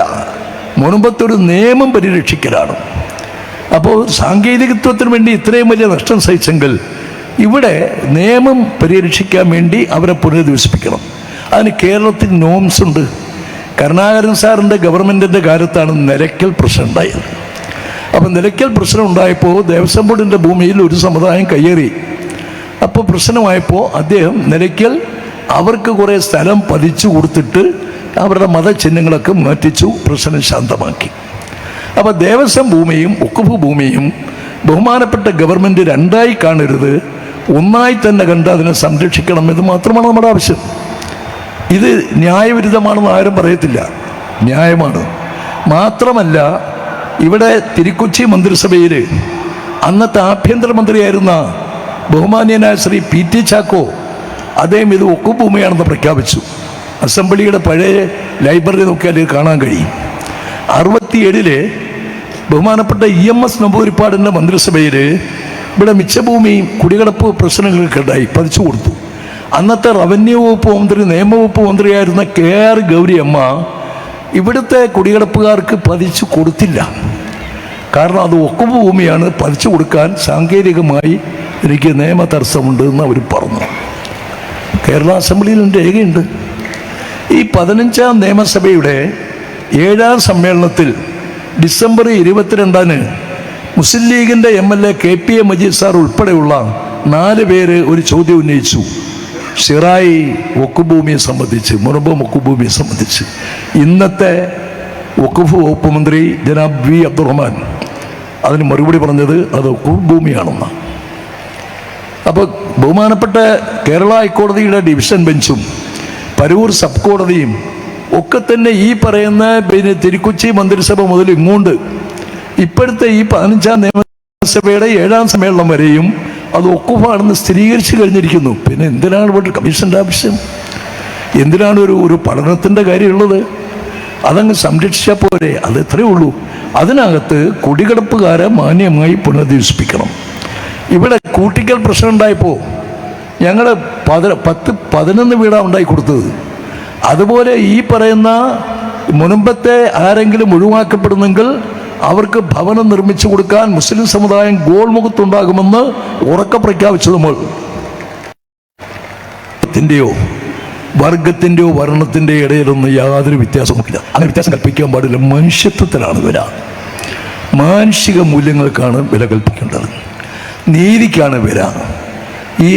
മുനമ്പത്തൊരു നിയമം പരിരക്ഷിക്കലാണ്. അപ്പോൾ സാങ്കേതികത്വത്തിന് വേണ്ടി ഇത്രയും വലിയ നഷ്ടം സഹിച്ചെങ്കിൽ ഇവിടെ നിയമം പരിരക്ഷിക്കാൻ വേണ്ടി അവരെ പുനരധിവസിപ്പിക്കണം. അതിന് കേരളത്തിൽ നോംസ് ഉണ്ട്. കരുണാകരൻ സാറിൻ്റെ ഗവൺമെൻറ്റിൻ്റെ കാലത്താണ് നിലയ്ക്കൽ പ്രശ്നം ഉണ്ടായത്. അപ്പം നിലയ്ക്കൽ പ്രശ്നം ഉണ്ടായപ്പോൾ ദേവസ്വം ബോർഡിൻ്റെ ഭൂമിയിൽ ഒരു സമുദായം കയ്യേറി. അപ്പോൾ പ്രശ്നമായപ്പോൾ അദ്ദേഹം നിലയ്ക്കൽ അവർക്ക് കുറേ സ്ഥലം പതിച്ചു കൊടുത്തിട്ട് അവരുടെ മതചിഹ്നങ്ങളൊക്കെ മാറ്റിച്ചു, പ്രശ്നം ശാന്തമാക്കി. അപ്പോൾ ദേവസ്വം ഭൂമിയും വഖഫ് ഭൂമിയും ബഹുമാനപ്പെട്ട ഗവൺമെൻറ് രണ്ടായി കാണരുത്, ഒന്നായി തന്നെ കണ്ട് അതിനെ സംരക്ഷിക്കണം എന്ന് മാത്രമാണ് നമ്മുടെ ആവശ്യം. ഇത് ന്യായവിരുദ്ധമാണെന്ന് ആരും പറയത്തില്ല, ന്യായമാണ്. മാത്രമല്ല, ഇവിടെ തിരുക്കൊച്ചി മന്ത്രിസഭയിൽ അന്നത്തെ ആഭ്യന്തരമന്ത്രിയായിരുന്ന ബഹുമാന്യനായ ശ്രീ PT ചാക്കോ അദ്ദേഹം ഇത് വഖഫ് ഭൂമിയാണെന്ന് പ്രഖ്യാപിച്ചു. അസംബ്ലിയുടെ പഴയ ലൈബ്രറി നോക്കിയാൽ ഇത് കാണാൻ കഴിയും. 67 ബഹുമാനപ്പെട്ട EMS നമ്പൂതിരിപ്പാടിൻ്റെ മന്ത്രിസഭയിൽ ഇവിടെ മിച്ചഭൂമിയും കുടികിടപ്പ് പ്രശ്നങ്ങളൊക്കെ ഉണ്ടായി, പതിച്ചു കൊടുത്തു. അന്നത്തെ റവന്യൂ വകുപ്പ് മന്ത്രി, നിയമവകുപ്പ് മന്ത്രിയായിരുന്ന KR ഗൗരിയമ്മ ഇവിടുത്തെ കുടികിടപ്പുകാർക്ക് പതിച്ചു കൊടുത്തില്ല. കാരണം അത് വഖഫ് ഭൂമിയാണ്, പതിച്ചു കൊടുക്കാൻ സാങ്കേതികമായി എനിക്ക് നിയമ തടസ്സമുണ്ട് എന്ന് അവർ പറഞ്ഞു. കേരള അസംബ്ലിയിൽ എൻ്റെ രേഖയുണ്ട്. ഈ 15ാം നിയമസഭയുടെ 7ാം സമ്മേളനത്തിൽ ഡിസംബർ 22 മുസ്ലിം ലീഗിൻ്റെ MLA KPA മജീദ് സാർ ഉൾപ്പെടെയുള്ള 4 പേര് ഒരു ചോദ്യം ഉന്നയിച്ചു. സിറായി വഖഫ് ഭൂമിയെ സംബന്ധിച്ച്, മുനമ്പം വഖഫ് ഭൂമിയെ സംബന്ധിച്ച്. ഇന്നത്തെ വഖഫ് വകുപ്പ് മന്ത്രി ജനാബ് V അബ്ദുറഹ്മാൻ അതിന് മറുപടി പറഞ്ഞത് അത് വഖഫ് ഭൂമിയാണെന്നാണ്. അപ്പോൾ ബഹുമാനപ്പെട്ട കേരള ഹൈക്കോടതിയുടെ ഡിവിഷൻ ബെഞ്ചും പരൂർ സബ് കോടതിയും ഒക്കെ തന്നെ ഈ പറയുന്ന തിരുക്കൊച്ചി മന്ത്രിസഭ മുതൽ ഇങ്ങോട്ട് ഇപ്പോഴത്തെ ഈ 15ാം നിയമസഭയുടെ 7ാം സമ്മേളനം വരെയും അത് വഖഫാണെന്ന് സ്ഥിരീകരിച്ചു കഴിഞ്ഞിരിക്കുന്നു. പിന്നെ എന്തിനാണ് ഇവിടെ കമ്മീഷൻ്റെ ആവശ്യം? എന്തിനാണ് ഒരു പഠനത്തിൻ്റെ കാര്യമുള്ളത്? അതങ്ങ് സംരക്ഷിച്ചാൽ പോരെ, അത് എത്രയേ ഉള്ളൂ. അതിനകത്ത് കുടികിടപ്പുകാരെ മാന്യമായി പുനരധിവസിപ്പിക്കണം. ഇവിടെ കൂട്ടിക്കൽ പ്രശ്നം ഉണ്ടായപ്പോൾ ഞങ്ങൾ 10-11 വീടാണ് ഉണ്ടായി കൊടുത്തത്. അതുപോലെ ഈ പറയുന്ന മുനമ്പത്തെ ആരെങ്കിലും ഒഴിവാക്കപ്പെടുന്നെങ്കിൽ അവർക്ക് ഭവനം നിർമ്മിച്ചു കൊടുക്കാൻ മുസ്ലിം സമുദായം ഗോൾമുഖത്തുണ്ടാകുമെന്ന് ഉറക്കെ പ്രഖ്യാപിച്ചു. നമ്മൾ ത്തിൻ്റെയോ വർഗത്തിൻ്റെയോ വർണ്ണത്തിൻ്റെയോ ഇടയിലൊന്നും യാതൊരു വ്യത്യാസവുമില്ല. അങ്ങനെ വ്യത്യാസം കൽപ്പിക്കാൻ പാടില്ല. മനുഷ്യത്വത്തിനാണ് വില, മാനുഷിക മൂല്യങ്ങൾക്കാണ് വില കൽപ്പിക്കേണ്ടത്, നീതിക്കാണ് വില, ഈ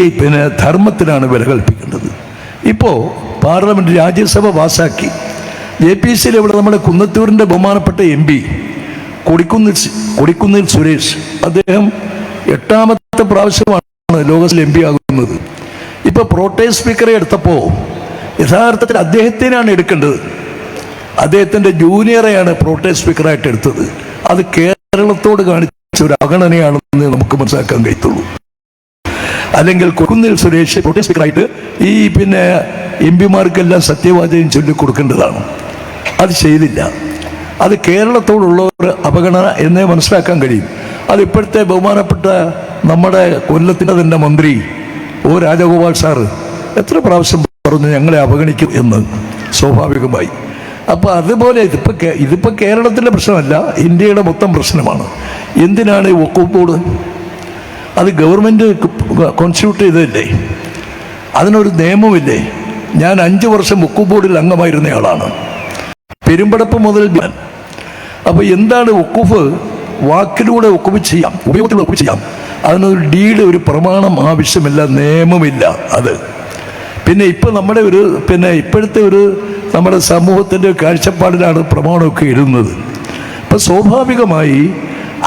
ധർമ്മത്തിനാണ് വില കൽപ്പിക്കേണ്ടത്. ഇപ്പോൾ പാർലമെൻറ്റ് രാജ്യസഭ പാസാക്കി. JPCയിൽ ഇവിടെ നമ്മുടെ കുന്നത്തൂരിൻ്റെ ബഹുമാനപ്പെട്ട MP കൊടിക്കുന്നിൽ സുരേഷ്, അദ്ദേഹം 8ാമത്തെ പ്രാവശ്യമാണ് ലോകസഭയിൽ MP ആകുന്നത്. ഇപ്പോൾ പ്രോട്ടേം സ്പീക്കറെ എടുത്തപ്പോൾ യഥാർത്ഥത്തിൽ അദ്ദേഹത്തിനാണ് എടുക്കേണ്ടത്. അദ്ദേഹത്തിൻ്റെ ജൂനിയറെയാണ് പ്രോട്ടേം സ്പീക്കറായിട്ട് എടുത്തത്. അത് കേരളത്തോട് കാണിച്ച ഒരു അവഗണനയാണെന്ന് നമുക്ക് മനസ്സിലാക്കാൻ കഴിയത്തുള്ളൂ. അല്ലെങ്കിൽ കൊടിക്കുന്നിൽ സുരേഷ് പ്രോട്ടേം സ്പീക്കറായിട്ട് ഈ MP-മാർക്കെല്ലാം സത്യവാചകം ചൊല്ലിക്കൊടുക്കേണ്ടതാണ്. അത് ചെയ്തില്ല. അത് കേരളത്തോടുള്ള ഒരു അവഗണന എന്നേ മനസ്സിലാക്കാൻ കഴിയും. അത് ഇപ്പോഴത്തെ ബഹുമാനപ്പെട്ട നമ്മുടെ കൊല്ലത്തിൻ്റെ തന്നെ മന്ത്രി O രാജഗോപാൽ സാറ് എത്ര പ്രാവശ്യം പറഞ്ഞു ഞങ്ങളെ അവഗണിക്കും എന്ന്, സ്വാഭാവികമായി. അപ്പോൾ അതുപോലെ ഇതിപ്പോൾ കേരളത്തിൻ്റെ പ്രശ്നമല്ല, ഇന്ത്യയുടെ മൊത്തം പ്രശ്നമാണ്. എന്തിനാണ് ഈ വഖഫ് ബോർഡ്? അത് ഗവൺമെൻറ് കോൺസ്റ്റിറ്റ്യൂട്ട് ചെയ്തതല്ലേ, അതിനൊരു നിയമമില്ലേ? ഞാൻ 5 വർഷം വഖഫ് ബോർഡിൽ അംഗമായിരുന്നയാളാണ്, പെരുമ്പടപ്പ് മുതൽ. അപ്പോൾ എന്താണ് വഖഫ്? വാക്കിലൂടെ വഖഫ് ചെയ്യാം, ഉപയോഗത്തിലൂടെ വഖഫ് ചെയ്യാം. അതിനൊരു ഡീഡ്, ഒരു പ്രമാണം ആവശ്യമില്ല, നിയമമില്ല. അത് പിന്നെ ഇപ്പം ഇപ്പോഴത്തെ നമ്മുടെ സമൂഹത്തിൻ്റെ കാഴ്ചപ്പാടിലാണ് പ്രമാണമൊക്കെ എഴുതുന്നത്. അപ്പം സ്വാഭാവികമായി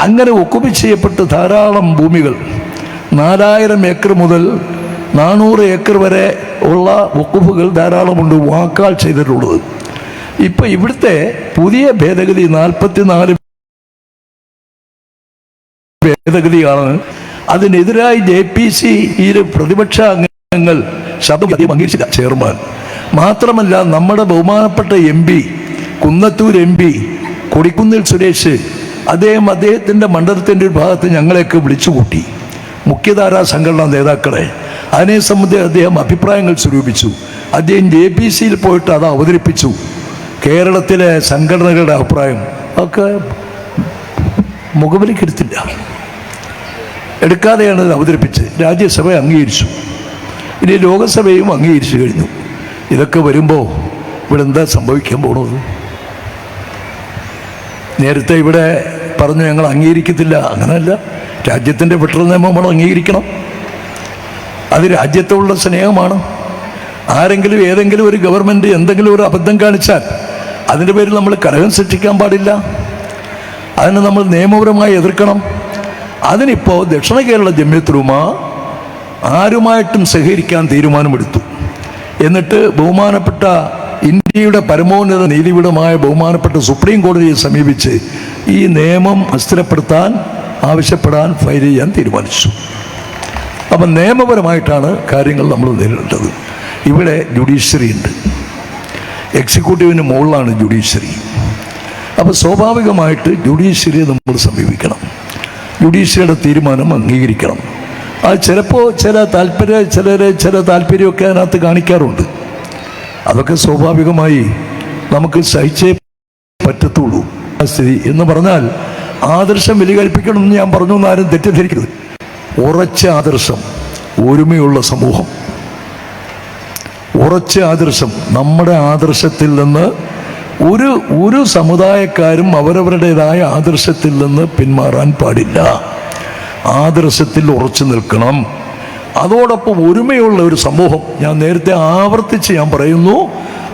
അങ്ങനെ ഒക്കുപി ചെയ്യപ്പെട്ട് ധാരാളം ഭൂമികൾ 4000 ഏക്കർ മുതൽ 400 ഏക്കർ വരെ ഉള്ള വഖുഫുകൾ ധാരാളമുണ്ട് വാക്കാൽ ചെയ്തിട്ടുള്ളത്. ഇപ്പം ഇവിടുത്തെ പുതിയ ഭേദഗതി 44 ഭേദഗതിയാണ്. അതിനെതിരായി JPC-യിലെ പ്രതിപക്ഷ അംഗങ്ങൾ ശബ്ദം അംഗീകരിച്ചില്ല ചെയർമാൻ. മാത്രമല്ല നമ്മുടെ ബഹുമാനപ്പെട്ട MP കുന്നത്തൂർ MP കൊടിക്കുന്നിൽ സുരേഷ് അദ്ദേഹത്തിൻ്റെ മണ്ഡലത്തിൻ്റെ ഒരു ഭാഗത്ത് ഞങ്ങളെയൊക്കെ വിളിച്ചുകൂട്ടി, മുഖ്യധാരാ സംഘടനാ നേതാക്കളെ. അതിനെ സംബന്ധിച്ച് അദ്ദേഹം അഭിപ്രായങ്ങൾ സ്വരൂപിച്ചു. അദ്ദേഹം JPC-യിൽ പോയിട്ട് അത് അവതരിപ്പിച്ചു. കേരളത്തിലെ സംഘടനകളുടെ അഭിപ്രായം ഒക്കെ മുഖവിലേക്കെടുത്തില്ല, എടുക്കാതെയാണ് ഇത് അവതരിപ്പിച്ച് രാജ്യസഭ അംഗീകരിച്ചു. ഇനി ലോകസഭയും അംഗീകരിച്ചു കഴിഞ്ഞു. ഇതൊക്കെ വരുമ്പോൾ ഇവിടെ എന്താ സംഭവിക്കാൻ പോകുന്നത്? നേരത്തെ ഇവിടെ പറഞ്ഞു ഞങ്ങൾ അംഗീകരിക്കത്തില്ല. അങ്ങനെയല്ല, രാജ്യത്തിൻ്റെ ഫെഡറൽ നിയമം നമ്മൾ അംഗീകരിക്കണം. അത് രാജ്യത്തോടുള്ള സ്നേഹമാണ്. ആരെങ്കിലും ഏതെങ്കിലും ഒരു ഗവൺമെൻറ് എന്തെങ്കിലും ഒരു അബദ്ധം കാണിച്ചാൽ അതിൻ്റെ പേരിൽ നമ്മൾ കലഹം സൃഷ്ടിക്കാൻ പാടില്ല. അതിനെ നമ്മൾ നിയമപരമായി എതിർക്കണം. അതിനിപ്പോൾ ദക്ഷിണ കേരള ജമിയത്ത് ഉലമ ആരുമായിട്ടും സഹകരിക്കാൻ തീരുമാനമെടുത്തു. എന്നിട്ട് ബഹുമാനപ്പെട്ട ഇന്ത്യയുടെ പരമോന്നത നീതിപീഠമായ ബഹുമാനപ്പെട്ട സുപ്രീം കോടതിയെ സമീപിച്ച് ഈ നിയമം അസ്ഥിരപ്പെടുത്താൻ ആവശ്യപ്പെടാൻ ഫയൽ ചെയ്യാൻ തീരുമാനിച്ചു. അപ്പം നിയമപരമായിട്ടാണ് കാര്യങ്ങൾ നമ്മൾ നേരിടേണ്ടത്. ഇവിടെ ജുഡീഷ്യറി ഉണ്ട്, എക്സിക്യൂട്ടീവിന് മുകളിലാണ് ജുഡീഷ്യറി. അപ്പോൾ സ്വാഭാവികമായിട്ട് ജുഡീഷ്യറിയെ നമ്മൾ സമീപിക്കണം, ജുഡീഷ്യറിയുടെ തീരുമാനം അംഗീകരിക്കണം. അത് ചിലപ്പോൾ ചില താല്പര്യമൊക്കെ അതിനകത്ത് കാണിക്കാറുണ്ട്. അതൊക്കെ സ്വാഭാവികമായി നമുക്ക് സഹിച്ചേ പറ്റത്തുള്ളൂ. സ്ഥിതി എന്ന് പറഞ്ഞാൽ ആദർശം ബലികൽപ്പിക്കണമെന്ന് ഞാൻ പറഞ്ഞു എന്ന് ആരും തെറ്റിദ്ധരിക്കരുത്. ഉറച്ച ആദർശം, ഒരുമയുള്ള സമൂഹം, ഉറച്ച ആദർശം. നമ്മുടെ ആദർശത്തിൽ നിന്ന് ഒരു സമുദായക്കാരും അവരവരുടേതായ ആദർശത്തിൽ നിന്ന് പിന്മാറാൻ പാടില്ല. ആദർശത്തിൽ ഉറച്ചു നിൽക്കണം. അതോടൊപ്പം ഒരുമയുള്ള ഒരു സമൂഹം. ഞാൻ നേരത്തെ ആവർത്തിച്ച് ഞാൻ പറയുന്നു,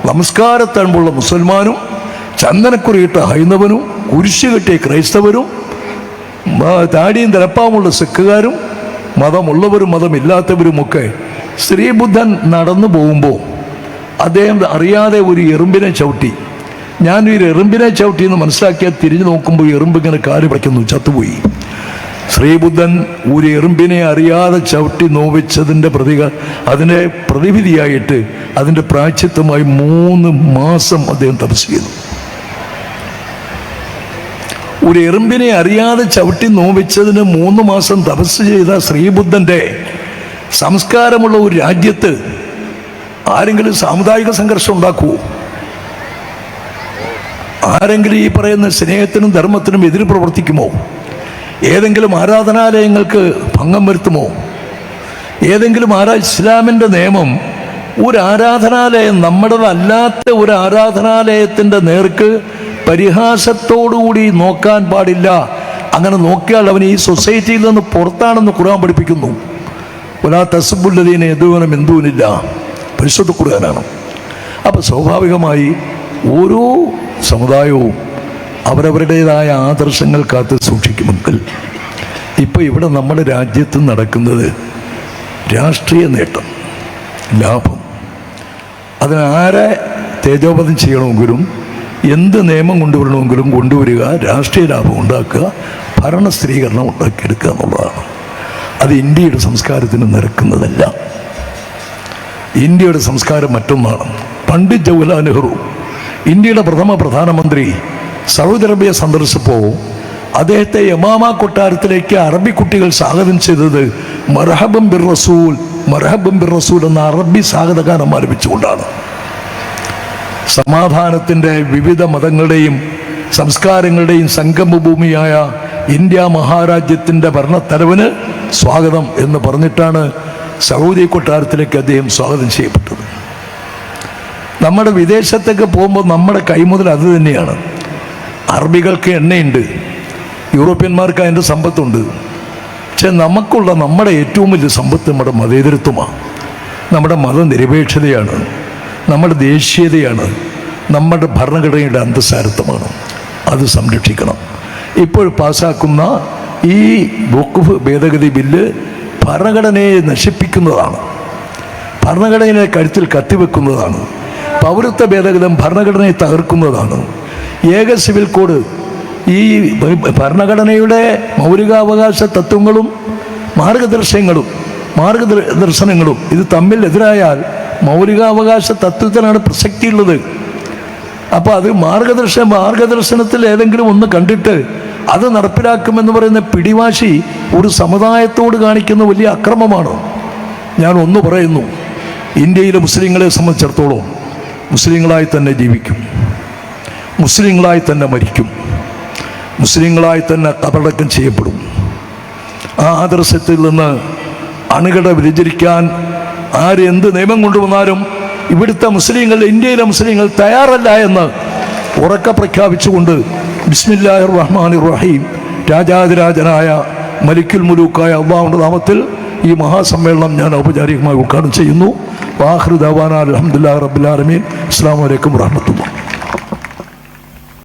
നമസ്കാരത്തൻപുള്ള മുസൽമാനും ചന്ദനക്കുറിയിട്ട ഹൈന്ദവനും കുരിശ് കെട്ടിയ ക്രൈസ്തവരും താടിയും തലപ്പാവുമുള്ള സിഖുകാരും മതമുള്ളവരും മതമില്ലാത്തവരുമൊക്കെ ശ്രീബുദ്ധൻ നടന്നു പോകുമ്പോൾ അദ്ദേഹം അറിയാതെ ഒരു എറുമ്പിനെ ചവിട്ടി. ഞാൻ ഈ എറുമ്പിനെ ചവിട്ടി എന്ന് മനസ്സിലാക്കിയാൽ തിരിഞ്ഞു നോക്കുമ്പോൾ എറുമ്പിങ്ങനെ കാല് പിടിക്കുന്നു, ചത്തുപോയി. ശ്രീബുദ്ധൻ ഒരു എറുമ്പിനെ അറിയാതെ ചവിട്ടി നോവിച്ചതിൻ്റെ അതിൻ്റെ പ്രതിവിധിയായിട്ട് അതിൻ്റെ പ്രായശ്ചിത്തമായി 3 മാസം അദ്ദേഹം തപസ് ചെയ്തു. ഒരു എറുമ്പിനെ അറിയാതെ ചവിട്ടി നോവിച്ചതിന് 3 മാസം തപസ് ചെയ്ത ശ്രീബുദ്ധൻ്റെ സംസ്കാരമുള്ള ഒരു രാജ്യത്ത് ആരെങ്കിലും സാമുദായിക സംഘർഷം ഉണ്ടാക്കുമോ? ആരെങ്കിലും ഈ പറയുന്ന സ്നേഹത്തിനും ധർമ്മത്തിനും എതിര് പ്രവർത്തിക്കുമോ? ഏതെങ്കിലും ആരാധനാലയങ്ങൾക്ക് ഭംഗം വരുത്തുമോ? ഏതെങ്കിലും ഇസ്ലാമിൻ്റെ നിയമം ഒരു ആരാധനാലയം, നമ്മുടേതല്ലാത്ത ഒരു ആരാധനാലയത്തിൻ്റെ നേർക്ക് പരിഹാസത്തോടുകൂടി നോക്കാൻ പാടില്ല. അങ്ങനെ നോക്കിയാൽ അവൻ ഈ സൊസൈറ്റിയിൽ നിന്ന് പുറത്താണെന്ന് ഖുർആൻ പഠിപ്പിക്കുന്നു. വലാ തസ്ബുല്ലദീന യദൂന മിൻ ദൂനില്ലാ, പരിശുദ്ധ ഖുർആനാണ്. അപ്പോൾ സ്വാഭാവികമായി ഓരോ സമുദായവും അവരവരുടേതായ ആദർശങ്ങൾ കാത്ത് സൂക്ഷിക്കുമെങ്കിൽ ഇപ്പോൾ ഇവിടെ നമ്മുടെ രാജ്യത്ത് നടക്കുന്നത് രാഷ്ട്രീയ നേട്ടം, ലാഭം. അതിനാരെ തേജോവധം ചെയ്യണമെങ്കിലും എന്ത് നിയമം കൊണ്ടുവരണമെങ്കിലും കൊണ്ടുവരിക, രാഷ്ട്രീയ ലാഭം ഉണ്ടാക്കുക, ഭരണ സ്ഥിരീകരണം ഉണ്ടാക്കിയെടുക്കുക എന്നുള്ളതാണ്. അത് ഇന്ത്യയുടെ സംസ്കാരത്തിന് നിരക്കുന്നതല്ല. ഇന്ത്യയുടെ സംസ്കാരം മറ്റൊന്നാണ്. പണ്ഡിറ്റ് ജവഹർലാൽ നെഹ്റു, ഇന്ത്യയുടെ പ്രഥമ പ്രധാനമന്ത്രി, സൗദി അറേബ്യ സന്ദർശിച്ചപ്പോൾ അദ്ദേഹത്തെ യമാമ കൊട്ടാരത്തിലേക്ക് അറബി കുട്ടികൾ സ്വാഗതം ചെയ്തത് മർഹബൻ ബിർ റസൂൽ, മർഹബൻ ബിർ റസൂൽ എന്ന അറബി സ്വാഗതഗാനം ആരംഭിച്ചുകൊണ്ടാണ്. സമാധാനത്തിൻ്റെ വിവിധ മതങ്ങളുടെയും സംസ്കാരങ്ങളുടെയും സംഗമഭൂമിയായ ഇന്ത്യ മഹാരാജ്യത്തിൻ്റെ ഭരണത്തലവന് സ്വാഗതം എന്ന് പറഞ്ഞിട്ടാണ് സൗദി കൊട്ടാരത്തിലേക്ക് അദ്ദേഹം സ്വാഗതം ചെയ്യപ്പെട്ടത്. നമ്മുടെ വിദേശത്തൊക്കെ പോകുമ്പോൾ നമ്മുടെ കൈമുതൽ അത് തന്നെയാണ്. അറബികൾക്ക് എണ്ണയുണ്ട്, യൂറോപ്യന്മാർക്ക് അതിൻ്റെ സമ്പത്തുണ്ട്. പക്ഷെ നമ്മുടെ ഏറ്റവും വലിയ സമ്പത്ത് നമ്മുടെ മതേതരത്വമാണ്. നമ്മുടെ മതനിരപേക്ഷതയാണ്, നമ്മുടെ ദേശീയതയാണ്, നമ്മുടെ ഭരണഘടനയുടെ അന്തസ്സാരത്വമാണ്. അത് സംരക്ഷിക്കണം. ഇപ്പോൾ പാസ്സാക്കുന്ന ഈ വഖഫ് ഭേദഗതി ബില്ല് ഭരണഘടനയെ നശിപ്പിക്കുന്നതാണ്, ഭരണഘടനയെ കഴുത്തിൽ കത്തിവെക്കുന്നതാണ്. പൗരത്വ ഭേദഗതം ഭരണഘടനയെ തകർക്കുന്നതാണ്. ഏക സിവിൽ കോഡ് ഈ ഭരണഘടനയുടെ മൗലികാവകാശ തത്വങ്ങളും മാർഗദർശനങ്ങളും ഇത് തമ്മിൽ എതിരായാൽ മൗലികാവകാശ തത്വത്തിനാണ് പ്രസക്തിയുള്ളത്. അപ്പോൾ അത് മാർഗദർശനത്തിൽ ഏതെങ്കിലും ഒന്ന് കണ്ടിട്ട് അത് നടപ്പിലാക്കുമെന്ന് പറയുന്ന പിടിവാശി ഒരു സമുദായത്തോട് കാണിക്കുന്ന വലിയ അക്രമമാണ്. ഞാൻ ഒന്ന് പറയുന്നു, ഇന്ത്യയിലെ മുസ്ലിങ്ങളെ സംബന്ധിച്ചിടത്തോളം മുസ്ലിങ്ങളായി തന്നെ ജീവിക്കും, മുസ്ലിങ്ങളായി തന്നെ മരിക്കും, മുസ്ലിങ്ങളായി തന്നെ കബറടക്കം ചെയ്യപ്പെടും. ആ ആദർശത്തിൽ നിന്ന് അണുകട വ്യതിചരിക്കാൻ ആര് എന്ത് നിയമം കൊണ്ടുവന്നാലും ഇവിടുത്തെ മുസ്ലിങ്ങൾ, ഇന്ത്യയിലെ മുസ്ലിങ്ങൾ തയ്യാറല്ല എന്ന് ഉറക്കെ പ്രഖ്യാപിച്ചുകൊണ്ട് ബിസ്മില്ലാഹിർ റഹ്മാനിർ റഹീം, രാജാതിരാജനായ മലിക്കുൽ മുലൂക്കായ അല്ലാഹുവിന്റെ നാമത്തിൽ ഈ മഹാസമ്മേളനം ഞാൻ ഔപചാരികമായി ഉദ്ഘാടനം ചെയ്യുന്നു. വാഖിറു ദഅവാനാ അൽഹംദുലില്ലാഹി റബ്ബിൽ ആലമീൻ. അസ്സലാമു അലൈക്കും വറഹ്മത്തുള്ളാഹി.